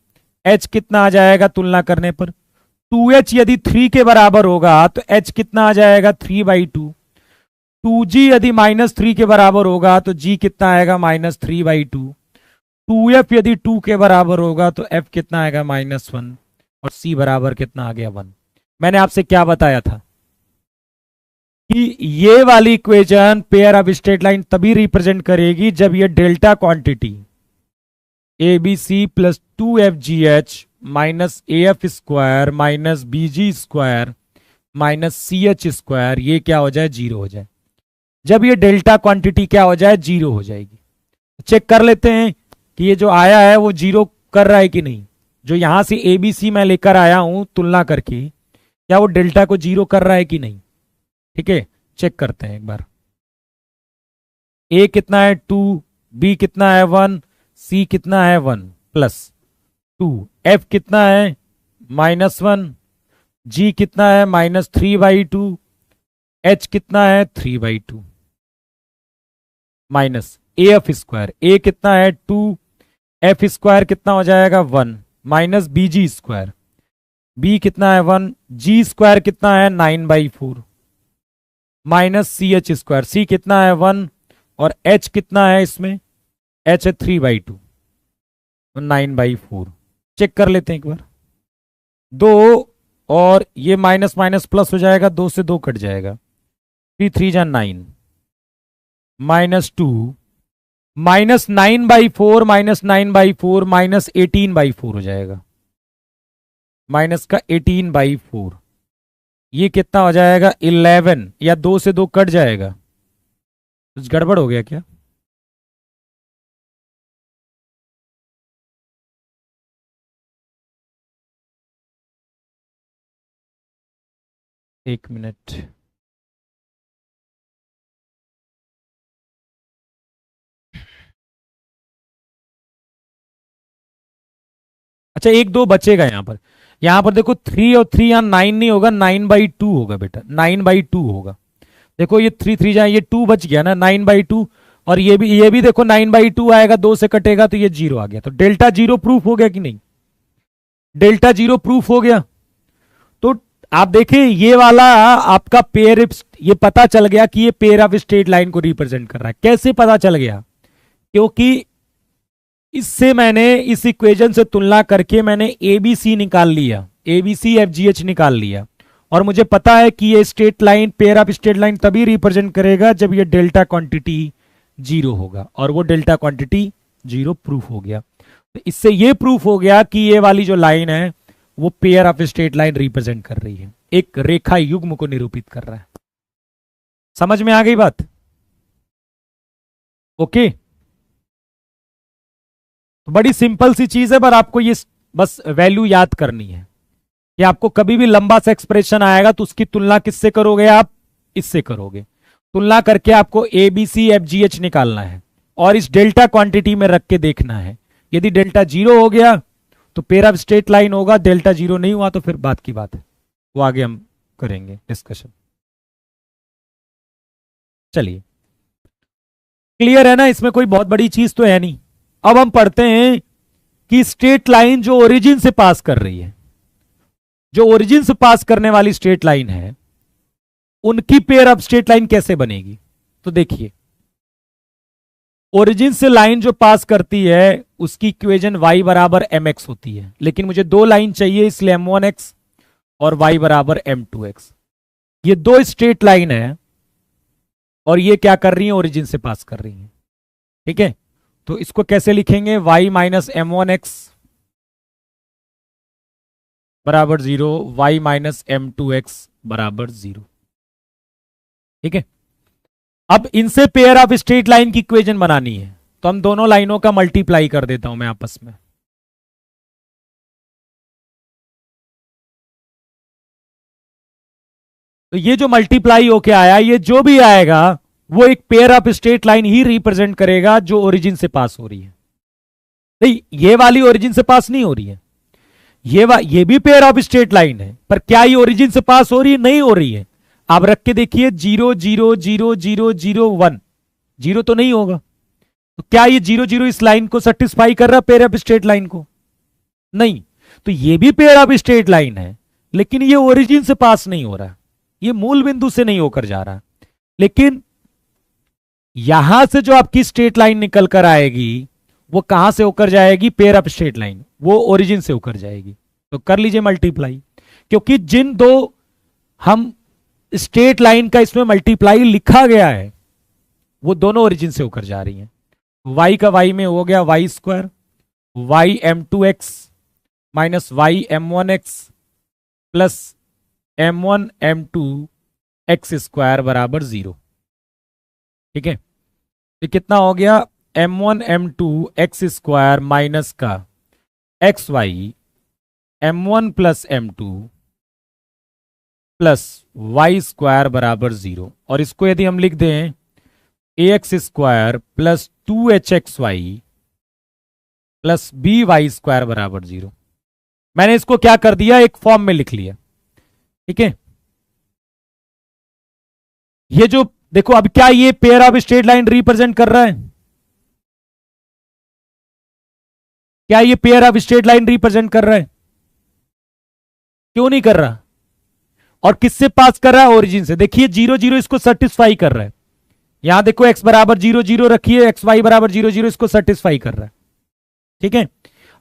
h कितना आ जाएगा तुलना करने पर? 2h यदि 3 के बराबर होगा तो h कितना आ जाएगा 3/2, 2g यदि -3 के बराबर होगा तो g कितना आएगा -3/2, 2f यदि 2 के बराबर होगा तो f कितना आएगा -1 और c बराबर कितना आ गया 1। मैंने आपसे क्या बताया था कि ये वाली equation pair of straight line तभी रिप्रेजेंट करेगी जब ये delta quantity a b c plus 2fgh minus AF square minus BG square minus CH square ये क्या हो जाए? 0 हो जाए। जब ये डेल्टा क्वांटिटी क्या हो जाए? 0 हो जाएगी। चेक कर लेते हैं कि ये जो आया है वो 0 कर रहा है कि नहीं। जो यहां से ABC मैं लेकर आया हूं तुलना करके, क्या वो डेल्टा को 0 कर रहा है कि नहीं? ठीक है, चेक करते हैं एक बार। A कितना है 2, B कितना है 1, C कितना है 1 प्लस 2, F कितना है -1, G कितना है -3/2, H कितना है 3/2 माइनस AF स्क्वायर, A कितना है 2, F स्क्वायर कितना हो जाएगा 1 माइनस BG स्क्वायर, B कितना है 1, G स्क्वायर कितना है 9/4 माइनस CH स्क्वायर, C कितना है 1 और H कितना है इसमें? H है 3/2 9/4। चेक कर लेते हैं एक बार। 2 और ये माइनस माइनस प्लस हो जाएगा, 2 से 2 कट जाएगा, 3 जा 9 -2 -9/4 -9/4 -18/4 हो जाएगा, माइनस का 18/4। ये कितना हो जाएगा 11 या 2 से 2 कट जाएगा। कुछ गड़बड़ हो गया क्या? एक मिनट। अच्छा एक दो बचेगा यहां पर। यहां पर देखो 3 और 3 यहां 9 नहीं होगा, 9/2 होगा बेटा, 9/2 होगा। देखो ये 3 3 जाए, ये 2 बच गया ना, 9/2। और ये भी देखो 9/2 आएगा, 2 से कटेगा तो ये 0 आ गया। तो डेल्टा 0 प्रूफ हो गया कि नहीं? डेल्टा 0 प्रूफ हो गया। तो आप देखिए ये वाला आपका पेयर, ये पता चल गया कि ये पेयर ऑफ स्ट्रेट लाइन को रिप्रेजेंट कर रहा है। कैसे पता चल गया? क्योंकि इससे मैंने इस इक्वेशन से तुलना करके मैंने एबीसी निकाल लिया, एबीसी एफजीएच निकाल लिया। और मुझे पता है कि ये straight line, pair of straight line तभी रिप्रेजेंट करेगा जब ये डेल्टा क्वांटिटी 0 होगा, और वो डेल्टा क्वांटिटी 0 प्रूफ हो गया। तो इससे ये प्रूफ हो गया कि ये वाली जो लाइन है वो pair of straight line represent कर रही है, एक रेखा युग्म को निरूपित कर रहा है। समझ में आ गई बात? ओके। तो बड़ी सिंपल सी चीज है, पर आपको ये बस वैल्यू याद करनी है कि आपको कभी भी लंबा सा एक्सप्रेशन आएगा तो उसकी तुलना किससे करोगे? आप इससे करोगे। तुलना करके आपको a b c f g h निकालना है और इस डेल्टा क्वांटिटी में रख के देखना है। यदि डेल्टा 0 हो गया तो पेयर ऑफ स्ट्रेट लाइन होगा, डेल्टा 0 नहीं हुआ तो फिर बात की बात है, वो आगे हम करेंगे डिस्कशन। चलिए, क्लियर है ना? इसमें कोई बहुत बड़ी चीज तो है नहीं। अब हम पढ़ते हैं कि स्ट्रेट लाइन जो ओरिजिन से पास कर रही है, जो ओरिजिन से पास करने वाली स्ट्रेट लाइन है, उनकी पेयर ऑफ स्ट्रेट लाइन कैसे बनेगी। तो देखिए, ओरिजिन से लाइन जो पास करती है उसकी इक्वेशन y बराबर mx होती है, लेकिन मुझे 2 लाइन चाहिए, इसलिए m1x और y बराबर m2x। ये 2 स्ट्रेट लाइन है और ये क्या कर रही है? ओरिजिन से पास कर रही है। ठीक है, तो इसको कैसे लिखेंगे? y माइनस m1x बराबर 0, y माइनस m2x बराबर 0। ठीक है, अब इनसे पेयर ऑफ स्ट्रेट लाइन की इक्वेशन बनानी है, तो हम दोनों लाइनों का मल्टीप्लाई कर देता हूं मैं आपस में। तो ये जो मल्टीप्लाई होके आया, ये जो भी आएगा वो एक pair of straight line he represent करेगा जो ओरिजिन से पास हो रही है। नहीं, ये वाली ओरिजिन से पास नहीं हो रही है, ये भी पेयर ऑफ स्ट्रेट लाइन है, पर क्या ये ओरिजिन से पास हो रही है? नहीं हो रही है। आप रख के देखिए, 0 0 0 0 0 1, 0 तो नहीं होगा। तो क्या ये 0 0 इस लाइन को सेटिस्फाई कर रहा है, पेयर ऑफ स्ट्रेट लाइन को? नहीं। तो ये भी पेयर ऑफ स्ट्रेट लाइन है, लेकिन ये ओरिजिन से पास नहीं हो रहा, ये मूल बिंदु से नहीं होकर जा रहा। लेकिन यहां से जो आपकी स्ट्रेट लाइन निकल कर आएगी वो कहां से होकर जाएगी? पेयर ऑफ स्ट्रेट लाइन, वो ओरिजिन से होकर जाएगी। तो कर लीजिए मल्टीप्लाई, क्योंकि जिन दो हम स्ट्रेट लाइन का इसमें मल्टीप्लाई लिखा गया है वो दोनों ओरिजिन से होकर जा रही हैं। y का y में हो गया y square, y m2x minus y m1x plus m1 m2 x square बराबर 0। ठीक है, तो कितना हो गया? m1 m2 x square minus का xy m1 प्लस m2 प्लस वाई स्क्वायर बराबर 0। और इसको यदि हम लिख दें ax square plus 2hxy plus by square बराबर 0। मैंने इसको क्या कर दिया? एक फॉर्म में लिख लिया। ठीक है, ये जो देखो, अब क्या ये pair of straight line represent कर रहा है? क्या ये pair of straight line represent कर रहा है? क्यों नहीं कर रहा? और किससे पास कर रहा है? ओरिजिन से। देखिए 0 0 इसको सेटिस्फाई कर रहा है। यहां देखो x बराबर 0 0 रखिए, एक्स वाई बराबर 0 0 इसको सेटिस्फाई कर रहा है। ठीक है,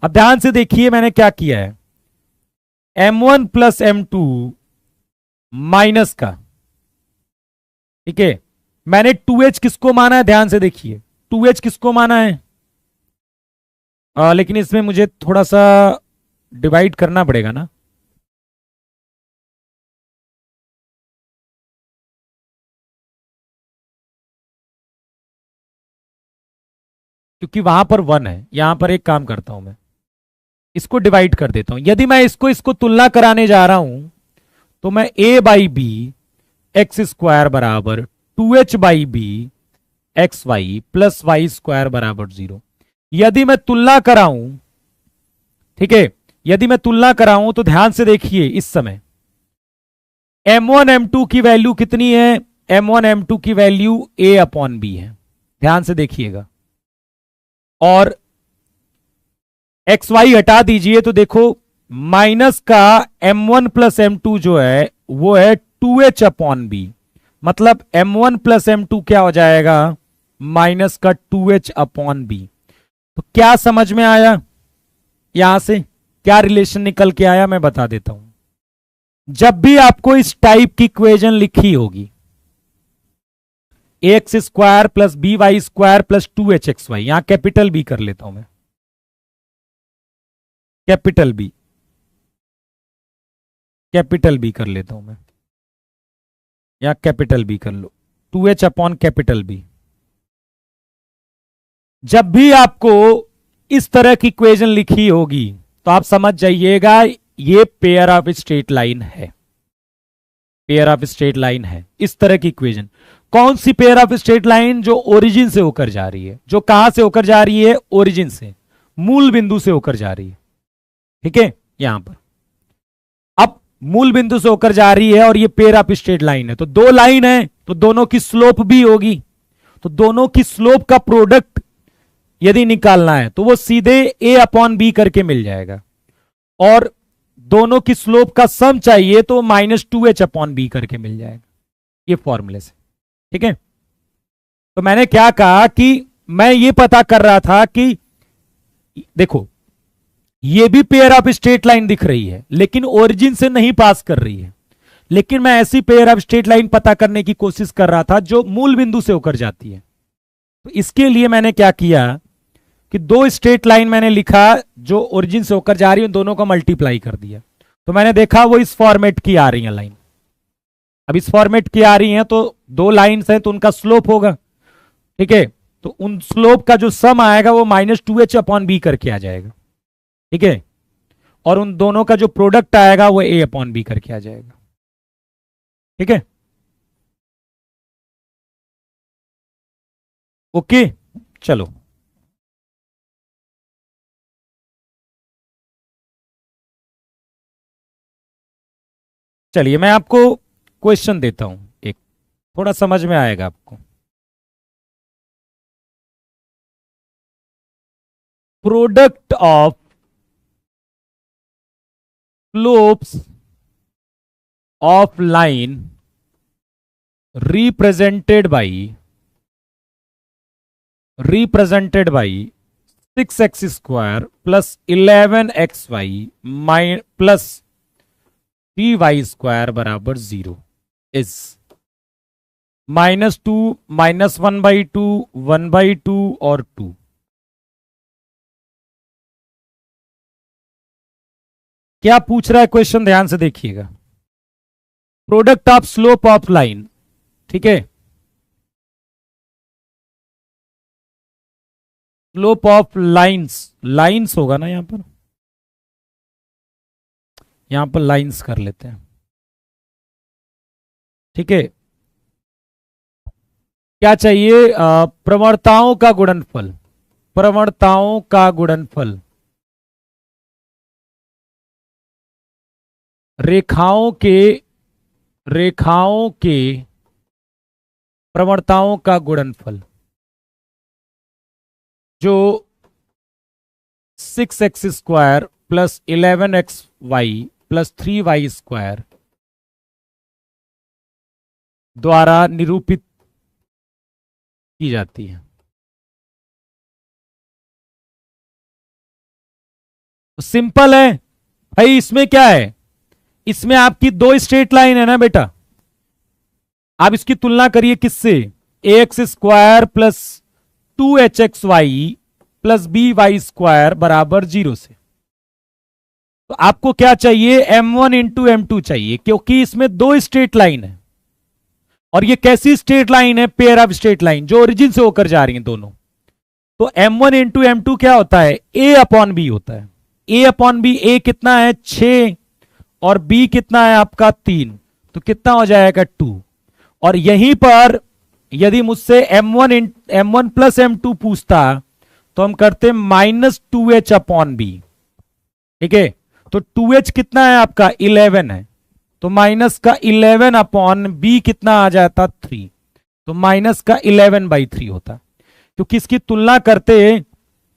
अब ध्यान से देखिए मैंने क्या किया है, m1 प्लस m2 माइनस का, ठीक है, मैंने 2h किसको माना है? ध्यान से देखिए 2h किसको माना है? लेकिन इसमें मुझे थोड़ा सा डिवाइड करना पड़ेगा ना, क्योंकि वहां पर 1 है। यहां पर एक काम करता हूं मैं, इसको डिवाइड कर देता हूं। यदि मैं इसको तुलना कराने जा रहा हूं तो मैं a by b x square बराबर 2h by b x y plus y square बराबर 0। यदि मैं तुलना कराऊं, ठीक है, यदि मैं तुलना कराऊं तो ध्यान से देखिए, इस समय M1 M2 की वैल्यू कितनी है? M1 M2 की वैल्यू A अपॉन बी है, ध्यान से देखिएगा। और XY हटा दीजिए तो देखो माइनस का M1 प्लस M2 जो है वो है 2H अपॉन बी, मतलब M1 प्लस M2 क्या हो जाएगा? माइनस का 2H अपॉन बी। तो क्या समझ में आया? यहां से क्या रिलेशन निकल के आया मैं बता देता हूं। जब भी आपको इस टाइप की इक्वेशन लिखी होगी, x square plus b y square plus 2HXY, यहां कैपिटल बी कर लेता हूं मैं, कैपिटल बी कर लेता हूं मैं, यहां कैपिटल बी कर लो, 2H अपॉन कैपिटल बी। जब भी आपको इस तरह की इक्वेशन लिखी होगी तो आप समझ जाइएगा ये पेयर ऑफ स्ट्रेट लाइन है, पेयर ऑफ स्ट्रेट लाइन है। इस तरह की इक्वेशन, कौन सी पेयर ऑफ स्ट्रेट लाइन? जो ओरिजिन से होकर जा रही है। जो कहां से होकर जा रही है? ओरिजिन से, मूल बिंदु से होकर जा रही है। ठीक है, यहां पर अब मूल बिंदु से होकर जा रही है और ये पेयर ऑफ स्ट्रेट लाइन है, तो दो लाइन है तो दोनों की स्लोप भी होगी, तो दोनों की स्लोप का प्रोडक्ट यदि निकालना है तो वो सीधे A अपॉन बी करके मिल जाएगा, और दोनों की स्लोप का सम चाहिए तो -2H अपॉन बी करके मिल जाएगा, ये फॉर्मूले से। ठीक है, तो मैंने क्या कहा कि मैं ये पता कर रहा था कि देखो ये भी पेयर ऑफ स्ट्रेट लाइन दिख रही है लेकिन ओरिजिन से नहीं पास कर रही है, लेकिन मैं ऐसी पेयर ऑफ स्ट्रेट लाइन पता करने की कोशिश कर रहा था जो मूल बिंदु से होकर जाती है। तो इसके लिए मैंने क्या किया कि दो स्ट्रेट लाइन मैंने लिखा जो ओरिजिन से होकर जा रही है, दोनों को मल्टीप्लाई कर दिया, तो मैंने देखा वो इस फॉर्मेट की आ रही है लाइन। अब इस फॉर्मेट की आ रही है तो दो लाइंस हैं तो उनका स्लोप होगा। ठीक है, तो उन स्लोप का जो सम आएगा वो -2H अपॉन बी करके आ जाएगा। ठीक है, और उन दोनों का जो प्रोडक्ट आएगा वो A अपॉन बी करके आ जाएगा। ठीक है, ओके, चलो चलिए मैं आपको क्वेश्चन देता हूं, एक थोड़ा समझ में आएगा आपको। Product of slopes of line represented by 6x square plus 11xy plus 3y square बराबर 0 इज -2 -1/2 1/2 और 2। क्या पूछ रहा है क्वेश्चन? ध्यान से देखिएगा। Product of slope of line, ठीक है, स्लोप ऑफ लाइंस होगा ना, यहां पर लाइंस कर लेते हैं। ठीक है, क्या चाहिए? प्रवणताओं का गुणनफल, प्रवणताओं का गुणनफल रेखाओं के प्रवणताओं का गुणनफल जो 6x square plus 11xy plus 3y square द्वारा निरूपित की जाती है। तो सिंपल है भाई, इसमें क्या है? इसमें आपकी दो स्ट्रेट लाइन है ना बेटा, आप इसकी तुलना करिए किससे? ax square plus 2hxy plus by square बराबर 0 से। तो आपको क्या चाहिए? m1 इंटू m2 चाहिए, क्योंकि इसमें दो स्ट्रेट लाइन है और ये कैसी स्ट्रेट लाइन है? पेयर ऑफ स्ट्रेट लाइन जो ओरिजिन से होकर जा रही हैं दोनों। तो m1 इंटू m2 क्या होता है? a अपॉन बी होता है। a अपॉन बी, a कितना है? 6 और b कितना है आपका? 3, तो कितना हो जाएगा? 2। और यहीं पर यदि मुझसे m1 प्लस m2 पूछता तो हम करते -2h अपॉन बी। ठीक है, तो 2h कितना है आपका 11 है, तो माइनस का 11 अपॉन बी कितना आ जाता 3, तो माइनस का 11/3 होता। क्योंकि इसकी तुलना करते,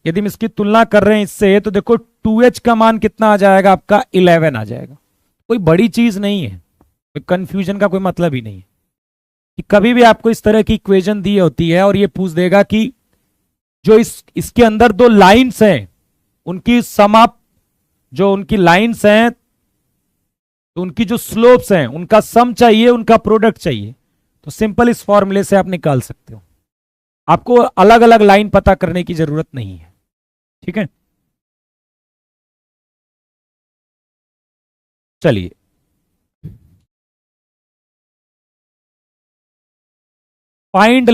यदि हम इसकी तुलना कर रहे हैं इससे, तो देखो 2h का मान कितना आ जाएगा आपका 11 आ जाएगा। कोई बड़ी चीज नहीं है, कोई कंफ्यूजन का कोई मतलब ही नहीं है। कि कभी भी आपको इस तरह की इक्वेशन दी होती है और ये पूछ देगा कि जो इसके अंदर दो लाइंस हैं उनकी समाप, जो उनकी लाइंस हैं तो उनकी जो स्लोप्स हैं उनका सम चाहिए, उनका प्रोडक्ट चाहिए, तो सिंपल इस फॉर्मूले से आप निकाल सकते हो। आपको अलग अलग लाइन पता करने की जरूरत नहीं है, ठीक है। चलिए, find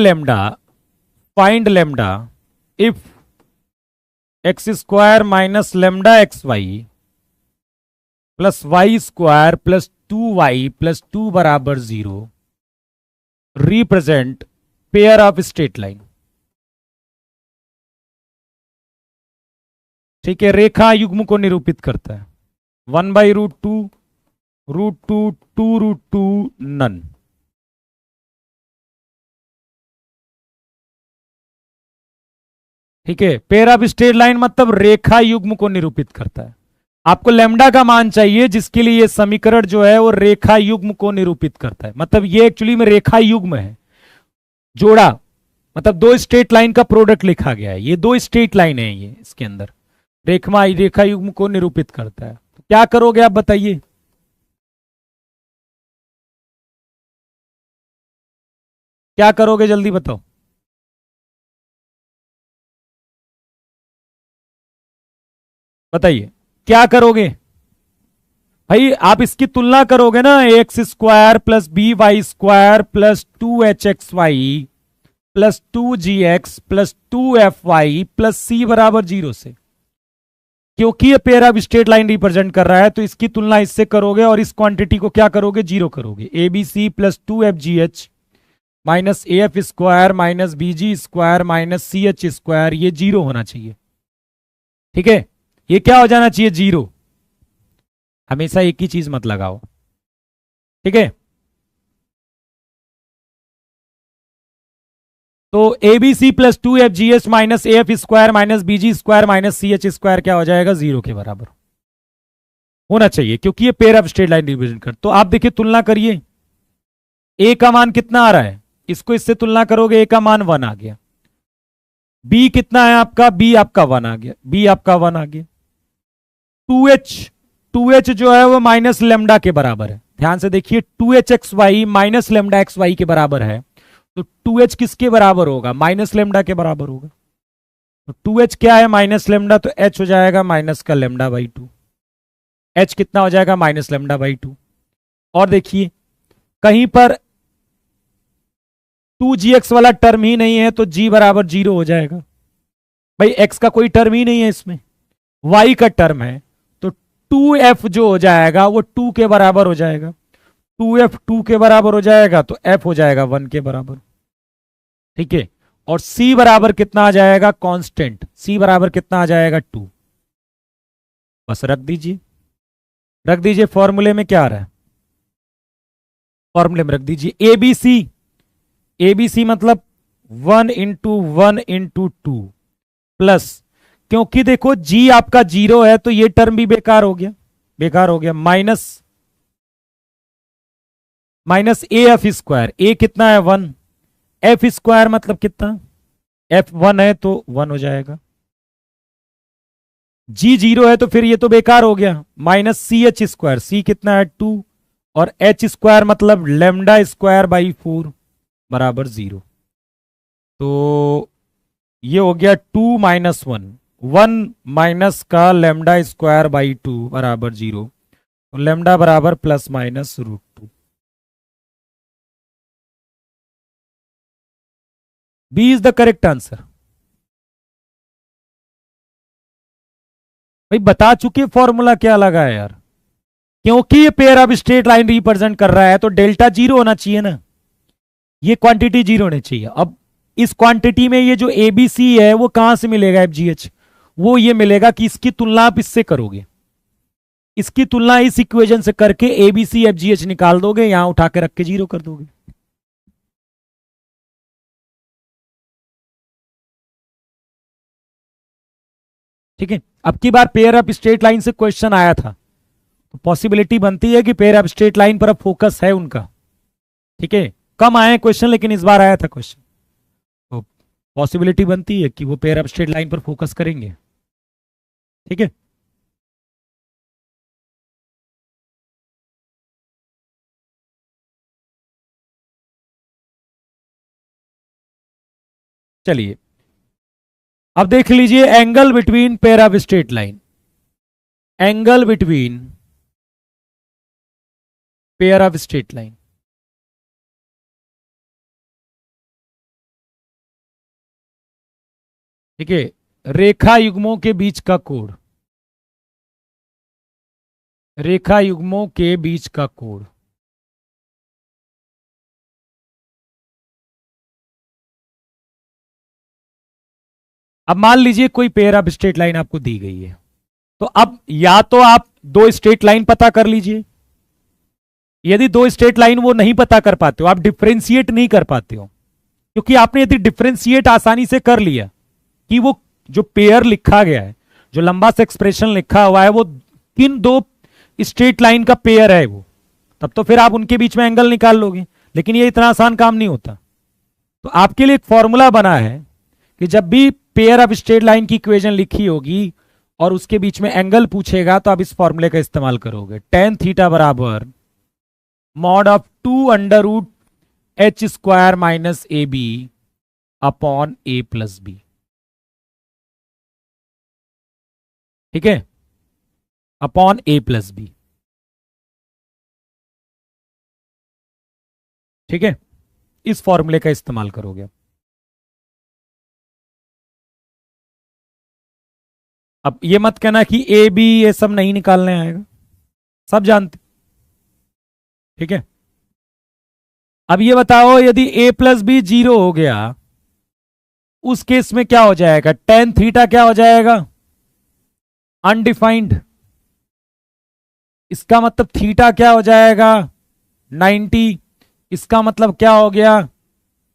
lambda if x square minus lambda x y plus y square plus 2y plus 2 बराबर 0 represent pair of straight line. ठीक है, रेखा युग्म को निरूपित करता है। 1/√2 √2 2√2 नन। ठीक है, पेयर ऑफ स्ट्रेट लाइन मतलब रेखा युग्म को निरूपित करता है। आपको लेमडा का मान चाहिए जिसके लिए ये समीकरण जो है वो रेखा युग्म को निरूपित करता है। मतलब ये एक्चुअली में रेखा युग्म है, जोड़ा, मतलब दो स्ट्रेट लाइन का प्रोडक्ट लिखा गया है। ये दो स्ट्रेट लाइन है, ये इसके अंदर रेखा युग्म को निरूपित करता है। तो क्या करोगे आप बताइए? क्या करोगे जल्दी बताओ। बताइए क्या करोगे भाई? आप इसकी तुलना करोगे ना, x square plus b y square plus 2h(x(y) plus 2gx plus 2fy plus c बराबर 0 से। क्योंकि ये pair of straight line represent कर रहा है तो इसकी तुलना इससे करोगे और इस क्वांटिटी को क्या करोगे? 0 करोगे। abc plus 2fgh minus f square minus b g square minus c h square, ये 0 होना चाहिए। ठीक है, ये क्या हो जाना चाहिए? 0। हमेशा एक ही चीज मत लगाओ, ठीक है। तो a b c plus 2fgh minus f square minus b g square minus c h square क्या हो जाएगा? 0 के बराबर होना चाहिए, क्योंकि ये pair of straight line represent कर। तो आप देखिए, तुलना करिए, ए का मान कितना आ रहा है, इसको इससे तुलना करोगे, ए का मान 1 आ गया। बी कितना है आपका? बी आपका 1 आ गया, बी आपका 1 आ गया। 2h जो है वो माइनस लेमडा के बराबर है। ध्यान से देखिए, 2h(x(y) माइनस लेमडा xy के बराबर है, तो 2h किसके बराबर होगा? माइनस लेमडा के बराबर होगा। तो 2h क्या है? माइनस लेमडा, तो h हो जाएगा माइनस का लेमडा/2। h कितना हो जाएगा? माइनस लेमडा/2। और देखिए, कहीं पर 2gx वाला टर्म ही नहीं है तो g बराबर 0 हो जाएगा। भाई x का कोई टर्म ही नहीं है इसमें, y का टर्म है, तो 2f जो हो जाएगा वो 2 के बराबर हो जाएगा। 2f 2 के बराबर हो जाएगा तो f हो जाएगा 1 के बराबर। ठीक है, और c बराबर कितना आ जाएगा? कांस्टेंट। c बराबर कितना आ जाएगा? 2। बस रख दीजिए फॉर्मूले में क्या आ रहा है, फॉर्मूले में रख दीजिए एबीसी मतलब 1 × 1 × 2 प्लस, क्योंकि देखो g आपका 0 है तो ये टर्म भी बेकार हो गया, माइनस ए एफ स्क्वायर। ए कितना है? 1। एफ स्क्वायर मतलब कितना? एफ 1 है तो 1 हो जाएगा। g 0 है तो फिर ये तो बेकार हो गया, माइनस सी एच स्क्वायर। सी कितना है? 2। और एच स्क्वायर मतलब λ²/4 बराबर 0। तो ये हो गया 2 - 1 माइनस का λ²/2 बराबर 0, तो लैम्डा बराबर ±√2। B is the correct answer. भाई बता चुके फॉर्मूला क्या लगा है यार, क्योंकि ये pair of straight line represent कर रहा है तो डेल्टा 0 होना चाहिए ना, ये क्वांटिटी 0 होनी चाहिए। अब इस क्वांटिटी में ये जो एबीसी है वो कहां से मिलेगा? एफजीएच वो ये मिलेगा कि इसकी तुलना आप इससे करोगे, इसकी तुलना इस इक्वेशन से करके ABCFGH निकाल दोगे, यहां उठा के रख के 0 कर दोगे। ठीक है, अब की बार पेयर ऑफ स्ट्रेट लाइन से क्वेश्चन आया था, तो पॉसिबिलिटी बनती है कि पेयर ऑफ स्ट्रेट लाइन पर अब फोकस है उनका। ठीक है, कम आए क्वेश्चन लेकिन इस बार आया था क्वेश्चन, तो पॉसिबिलिटी बनती है कि वो पेयर ऑफ स्ट्रेट लाइन पर फोकस करेंगे। ठीक है, चलिए अब देख लीजिए angle between pair of straight line, angle between pair of straight line. ठीक है, रेखा युग्मों के बीच का कोण, रेखा युग्मों के बीच का कोण। अब मान लीजिए कोई पेयर ऑफ स्ट्रेट लाइन आपको दी गई है, तो अब या तो आप दो स्ट्रेट लाइन पता कर लीजिए, यदि दो स्ट्रेट लाइन वो नहीं पता कर पाते हो, आप डिफ्रेंशिएट नहीं कर पाते हो, क्योंकि आपने यदि डिफ्रेंशिएट आसानी से कर लिया कि वो जो पेयर लिखा गया है, जो लंबा सा एक्सप्रेशन लिखा हुआ है, वो किन दो स्ट्रेट लाइन का पेयर है वो, तब तो फिर आप उनके बीच में एंगल निकाल लोगे, लेकिन ये इतना आसान काम नहीं होता। तो आपके लिए एक फॉर्मूला बना है कि जब भी पेयर ऑफ स्ट्रेट लाइन की इक्वेशन लिखी होगी और उसके बीच में एंगल पूछेगा, तो आप इस फॉर्मूले का इस्तेमाल करोगे, tan थीटा बराबर mod of 2√h² minus AB upon A plus B। ठीक है, अपॉन A प्लस B। ठीक है, इस फॉर्मूले का इस्तेमाल करोगे। अब ये मत कहना कि A B ये सब नहीं निकालने आएगा, सब जानते। ठीक है, अब ये बताओ यदि A प्लस B 0 हो गया, उस केस में क्या हो जाएगा, tan थीटा क्या हो जाएगा, अनडिफाइंड। इसका मतलब थीटा क्या हो जाएगा, 90। इसका मतलब क्या हो गया,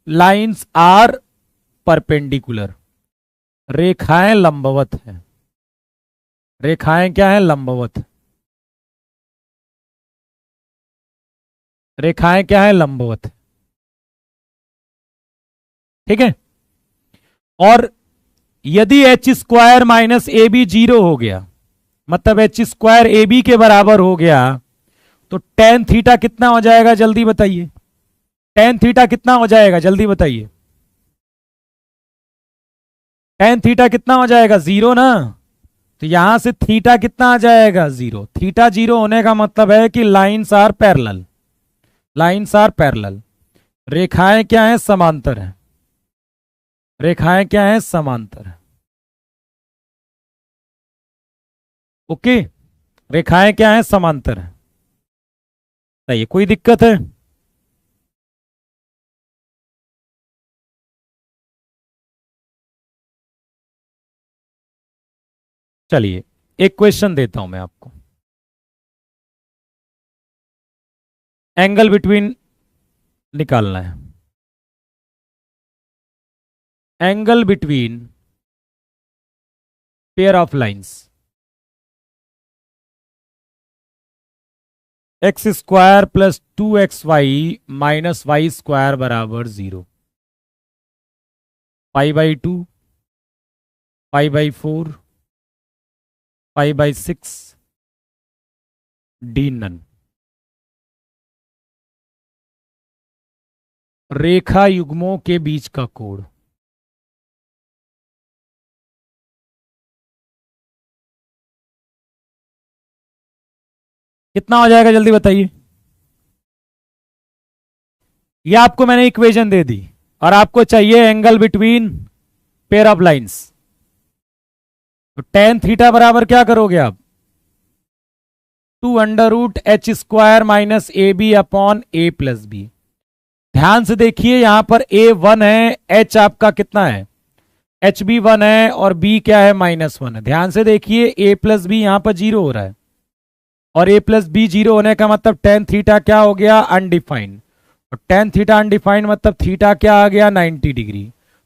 लाइंस आर परपेंडिकुलर, रेखाएं लंबवत हैं, रेखाएं क्या है, लंबवत, रेखाएं क्या है, लंबवत। ठीक है, और यदि h² माइनस AB 0 हो गया, मतलब h² AB के बराबर हो गया, तो tan थीटा कितना हो जाएगा, जल्दी बताइए, tan थीटा कितना हो जाएगा, जल्दी बताइए, tan थीटा कितना हो जाएगा, 0 ना। तो यहां से थीटा कितना आ जाएगा, 0। थीटा 0 होने का मतलब है कि lines are parallel, lines are parallel, रेखाएं क्या हैं, समांतर हैं, रेखाएं क्या हैं, समांतर हैं। ओके, रेखाएं क्या हैं, समांतर हैं। सही, कोई दिक्कत है, चलिए एक क्वेश्चन देता हूं मैं आपको, एंगल बिटवीन निकालना है, angle between pair of lines, x² plus 2xy minus y² बराबर 0, π/2, π/4, π/6, D नन। रेखा युग्मों के बीच का कोण, कितना हो जाएगा, जल्दी बताइए। ये आपको मैंने इक्वेशन दे दी और आपको चाहिए angle between pair of lines, तो tan थीटा बराबर क्या करोगे आप, 2√h² minus AB upon A plus B। ध्यान से देखिए यहां पर A 1 है, H आपका कितना है, H भी 1 है और B क्या है, -1 है। ध्यान से देखिए A प्लस B यहां पर 0 हो रहा है, और a प्लस बी जीरो होने का मतलब टेन थीटा क्या हो गया, अनडिफाइंड। और टेन थीटा अनडिफाइंड मतलब थीटा क्या आ गया, 90 डिग्री।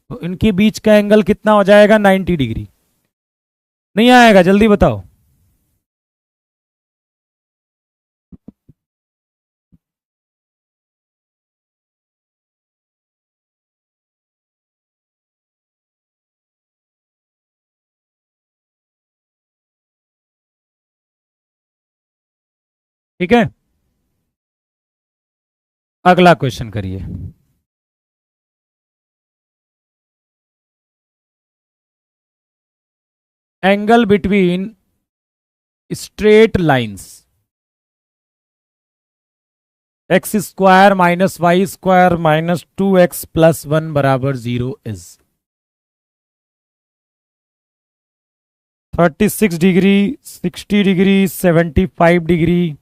तो इनके बीच का एंगल कितना हो जाएगा, 90 डिग्री। नहीं आएगा, जल्दी बताओ। ठीक है, अगला क्वेश्चन करिए। Angle between straight lines x square minus y square minus 2x plus 1 बराबर 0 इज 36 डिग्री, 60 डिग्री, 75 डिग्री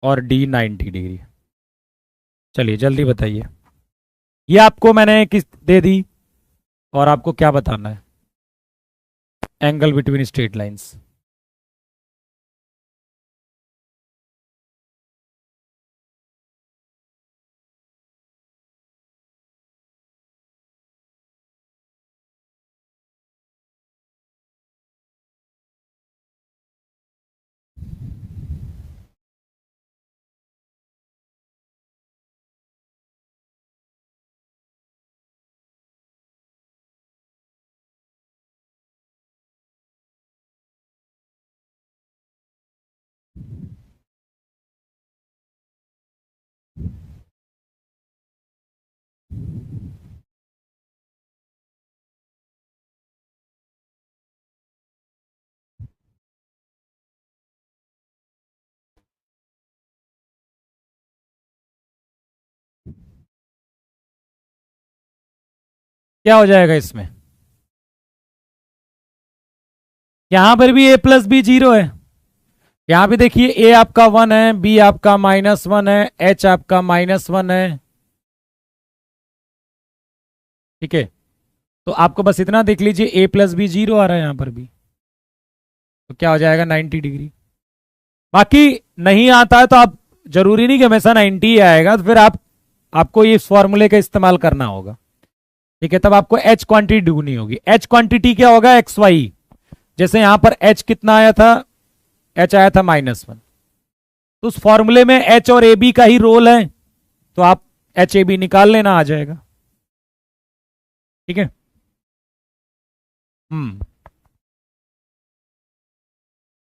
और डी 90 डिग्री। चलिए जल्दी बताइए। ये आपको मैंने किस दे दी और आपको क्या बताना है, एंगल बिटवीन स्ट्रेट लाइंस। क्या हो जाएगा इसमें, यहां पर भी a प्लस बी जीरो है। यहां भी देखिए a आपका 1 है, b आपका -1 है, h आपका -1 है। ठीक है, तो आपको बस इतना देख लीजिए a प्लस बी जीरो आ रहा है यहां पर भी, तो क्या हो जाएगा 90 डिग्री। बाकी नहीं आता है तो आप, जरूरी नहीं कि हमेशा 90 ही आएगा, तो फिर आपको इस फॉर्मूले का इस्तेमाल करना होगा। ठीक है, तब आपको h क्वांटिटी ढूंढनी होगी। h क्वांटिटी क्या होगा, एक्स वाई। जैसे यहां पर h कितना आया था, h आया था -1, तो उस फॉर्मूले में h और ए बी का ही रोल है, तो आप एच ए बी निकाल लेना, आ जाएगा। ठीक है। हम्म,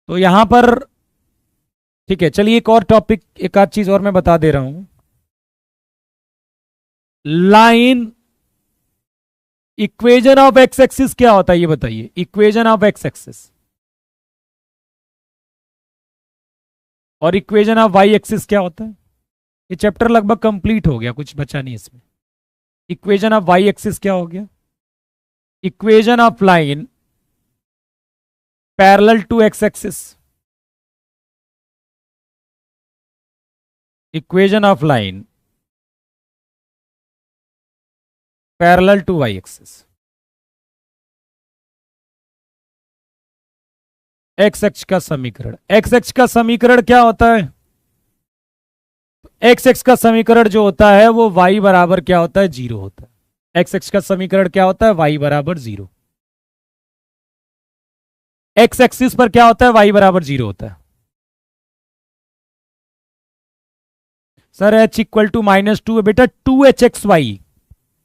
तो यहां पर ठीक है, चलिए एक और टॉपिक, एक आध चीज और मैं बता दे रहा हूं। Line equation of x axis क्या होता है, ये बताइए, इक्वेशन ऑफ एक्स एक्सिस और इक्वेशन ऑफ वाई एक्सिस क्या होता है। ये चैप्टर लगभग कंप्लीट हो गया, कुछ बचा नहीं इसमें। इक्वेशन ऑफ वाई एक्सिस क्या हो गया, equation of line parallel to x axis, equation of line parallel to y axis. X x का समीकरण, एक्स एक्स का समीकरण क्या होता है, एक्स एक्स का समीकरण जो होता है वो वाई बराबर क्या होता है, जीरो होता है। एक्स एक्स का समीकरण क्या होता है, वाई बराबर जीरो। एक्स एक्सिस पर क्या होता है, वाई बराबर जीरो होता है। सर एच इक्वल टू -2 है बेटा, 2h(x(y),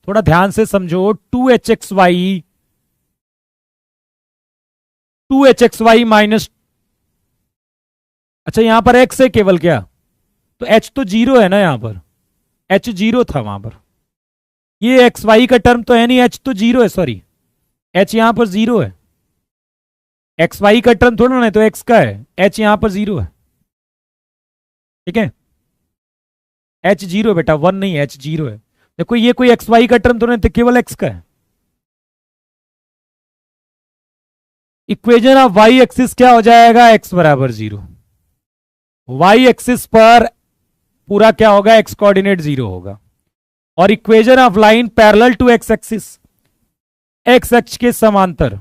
थोड़ा ध्यान से समझो, 2h(x(y), 2h(x(y) माइनस, अच्छा यहां पर x है केवल क्या, तो h तो जीरो है ना, यहां पर h जीरो था वहां पर, ये एक्स वाई का टर्म तो है नहीं, h तो जीरो है, सॉरी h यहां पर जीरो है, एक्स वाई का टर्म थोड़ा ना, तो x का है, h यहां पर जीरो है। ठीक है, h जीरो बेटा, 1 नहीं है, h जीरो है। देखो ये कोई एक्स वाई का टर्म तो नहीं, तो केवल x का है। इक्वेशन ऑफ वाई एक्सिस क्या हो जाएगा, x बराबर जीरो। वाई एक्सिस पर पूरा क्या होगा, एक्स कोऑर्डिनेट जीरो होगा। और equation of line parallel to x axis, x x के समांतर,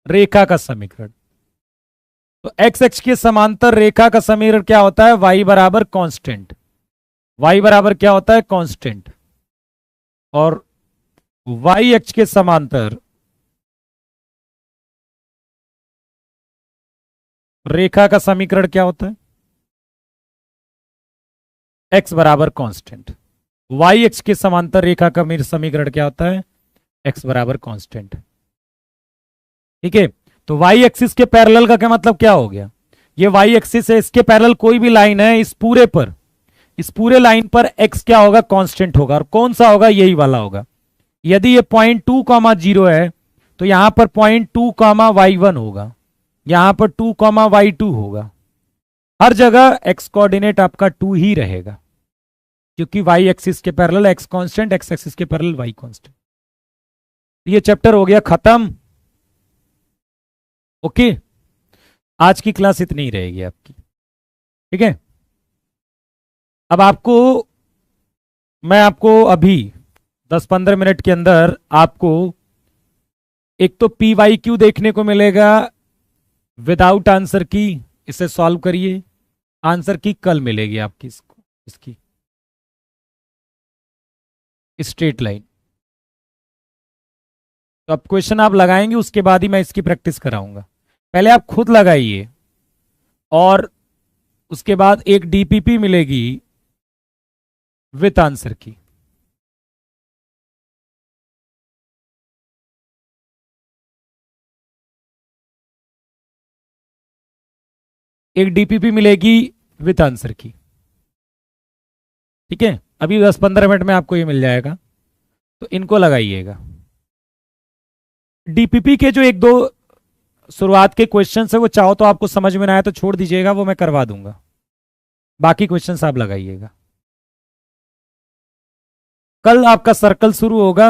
रेखा का समीकरण। तो एक्स एक्स के समांतर रेखा का समीकरण क्या होता है? वाई बराबर कांस्टेंट। वाई बराबर क्या होता है? कांस्टेंट। और वाई एक्स के समांतर रेखा का समीकरण क्या होता है? एक्स बराबर कांस्टेंट। वाई एक्स के समांतर रेखा का समीकरण क्या होता है? एक्स बराबर कांस्टेंट। ठीक है। तो वाई एक्सिस के पैरेलल का क्या मतलब क्या हो गया? ये वाई एक्सिस है, इसके पैरेलल कोई भी लाइन है, इस पूरे लाइन पर एक्स क्या होगा? कांस्टेंट होगा। और कौन सा होगा? यही वाला होगा। यदि ये पॉइंट 2,0 है तो यहां पर पॉइंट 2,y1 होगा, यहां पर 2,y2 होगा। हर जगह एक्स कोऑर्डिनेट आपका 2 ही रहेगा, क्योंकि वाई एक्सिस के parallel x constant, x axis के पैरेलल वाई कांस्टेंट। ये चैप्टर हो गया खत्म। ओके, आज की क्लास इतनी ही रहेगी आपकी। ठीक है। अब मैं आपको अभी 10-15 मिनट के अंदर आपको एक तो पी वाई क्यू देखने को मिलेगा विदाउट आंसर की, इसे सॉल्व करिए। आंसर की कल मिलेगी आपकी इसकी स्ट्रेट लाइन। तो अब क्वेश्चन आप लगाएंगे, उसके बाद ही मैं इसकी प्रैक्टिस कराऊंगा। पहले आप खुद लगाइए और उसके बाद एक डीपीपी मिलेगी विथ आंसर की। एक डीपीपी मिलेगी विथ आंसर की। ठीक है, अभी 10-15 मिनट में आपको ये मिल जाएगा, तो इनको लगाइएगा। डीपीपी के जो एक दो शुरुआत के क्वेश्चंस है वो चाहो तो आपको समझ में ना आए तो छोड़ दीजिएगा, वो मैं करवा दूंगा। बाकी क्वेश्चंस आप लगाइएगा। कल आपका सर्कल शुरू होगा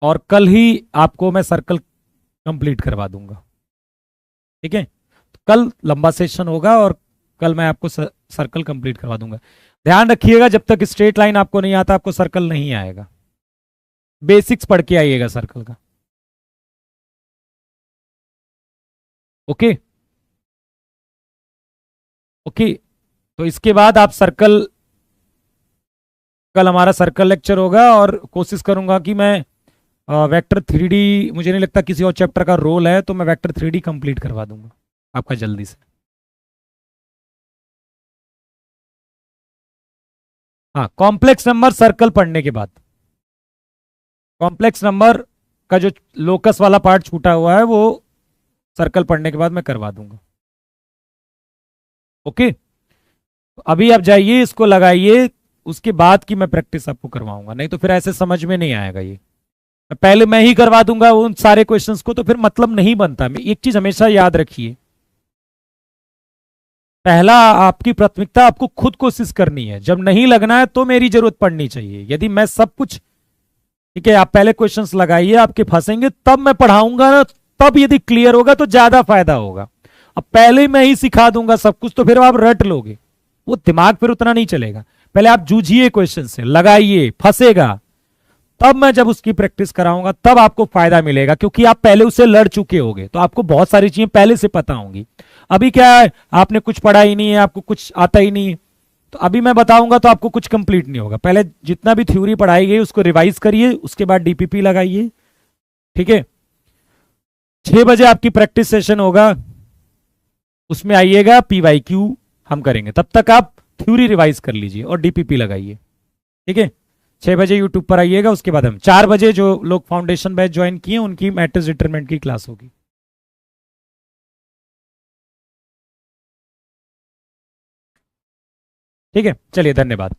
और कल ही आपको मैं सर्कल कंप्लीट करवा दूंगा। ठीक है, तो कल लंबा सेशन होगा और कल मैं आपको सर्कल कंप्लीट करवा दूंगा। ध्यान रखिएगा, जब तक स्ट्रेट लाइन आपको नहीं आता आपको सर्कल नहीं आएगा। बेसिक्स पढ़ के आइएगा सर्कल का। ओके ओके, तो इसके बाद आप सर्कल, कल हमारा सर्कल लेक्चर होगा और कोशिश करूंगा कि मैं वेक्टर 3D, मुझे नहीं लगता किसी और चैप्टर का रोल है, तो मैं वेक्टर 3D कंप्लीट करवा दूंगा आपका जल्दी से। हाँ, कॉम्प्लेक्स नंबर सर्कल पढ़ने के बाद, कॉम्प्लेक्स नंबर का जो लोकस वाला पार्ट छूटा हुआ है वो सर्कल पढ़ने के बाद मैं करवा दूंगा। ओके, तो अभी आप जाइए, इसको लगाइए, उसके बाद की मैं प्रैक्टिस आपको करवाऊंगा, नहीं तो फिर ऐसे समझ में नहीं आएगा। ये पहले मैं ही करवा दूंगा उन सारे क्वेश्चंस को, तो फिर मतलब नहीं बनता। एक चीज हमेशा याद रखिए, पहला आपकी प्राथमिकता आपको खुद कोशिश करनी है। जब नहीं लगना है तो मेरी जरूरत पड़नी चाहिए। यदि मैं सब कुछ, ठीक है, आप पहले क्वेश्चंस लगाइए, आपके फंसेंगे तब मैं पढ़ाऊंगा ना, तब यदि क्लियर होगा तो ज्यादा फायदा होगा। अब पहले मैं ही सिखा दूंगा सब कुछ तो फिर आप रट लोगे, वो दिमाग फिर उतना नहीं चलेगा। पहले आप जूझिए क्वेश्चन से, लगाइए, फंसेगा, तब मैं जब उसकी प्रैक्टिस कराऊंगा तब आपको फायदा मिलेगा, क्योंकि आप पहले उससे लड़ चुके होंगे, तो आपको बहुत सारी चीजें पहले से पता होंगी। अभी क्या है, आपने कुछ पढ़ा ही नहीं है, आपको कुछ आता ही नहीं है, तो अभी मैं बताऊंगा तो आपको कुछ कंप्लीट नहीं होगा। पहले जितना भी थ्योरी पढ़ाई गई उसको रिवाइज करिए, उसके बाद डीपीपी लगाइए। ठीक है, 6 बजे आपकी प्रैक्टिस सेशन होगा, उसमें आइएगा, पीवाईक्यू हम करेंगे। तब तक आप थ्योरी रिवाइज कर लीजिए और डीपीपी लगाइए। ठीक है, 6 बजे यूट्यूब पर आइएगा। उसके बाद हम 4 बजे जो लोग फाउंडेशन बैच ज्वाइन किए उनकी मैट्रिक्स डिटरमिनेंट की क्लास होगी। ठीक है, चलिए, धन्यवाद।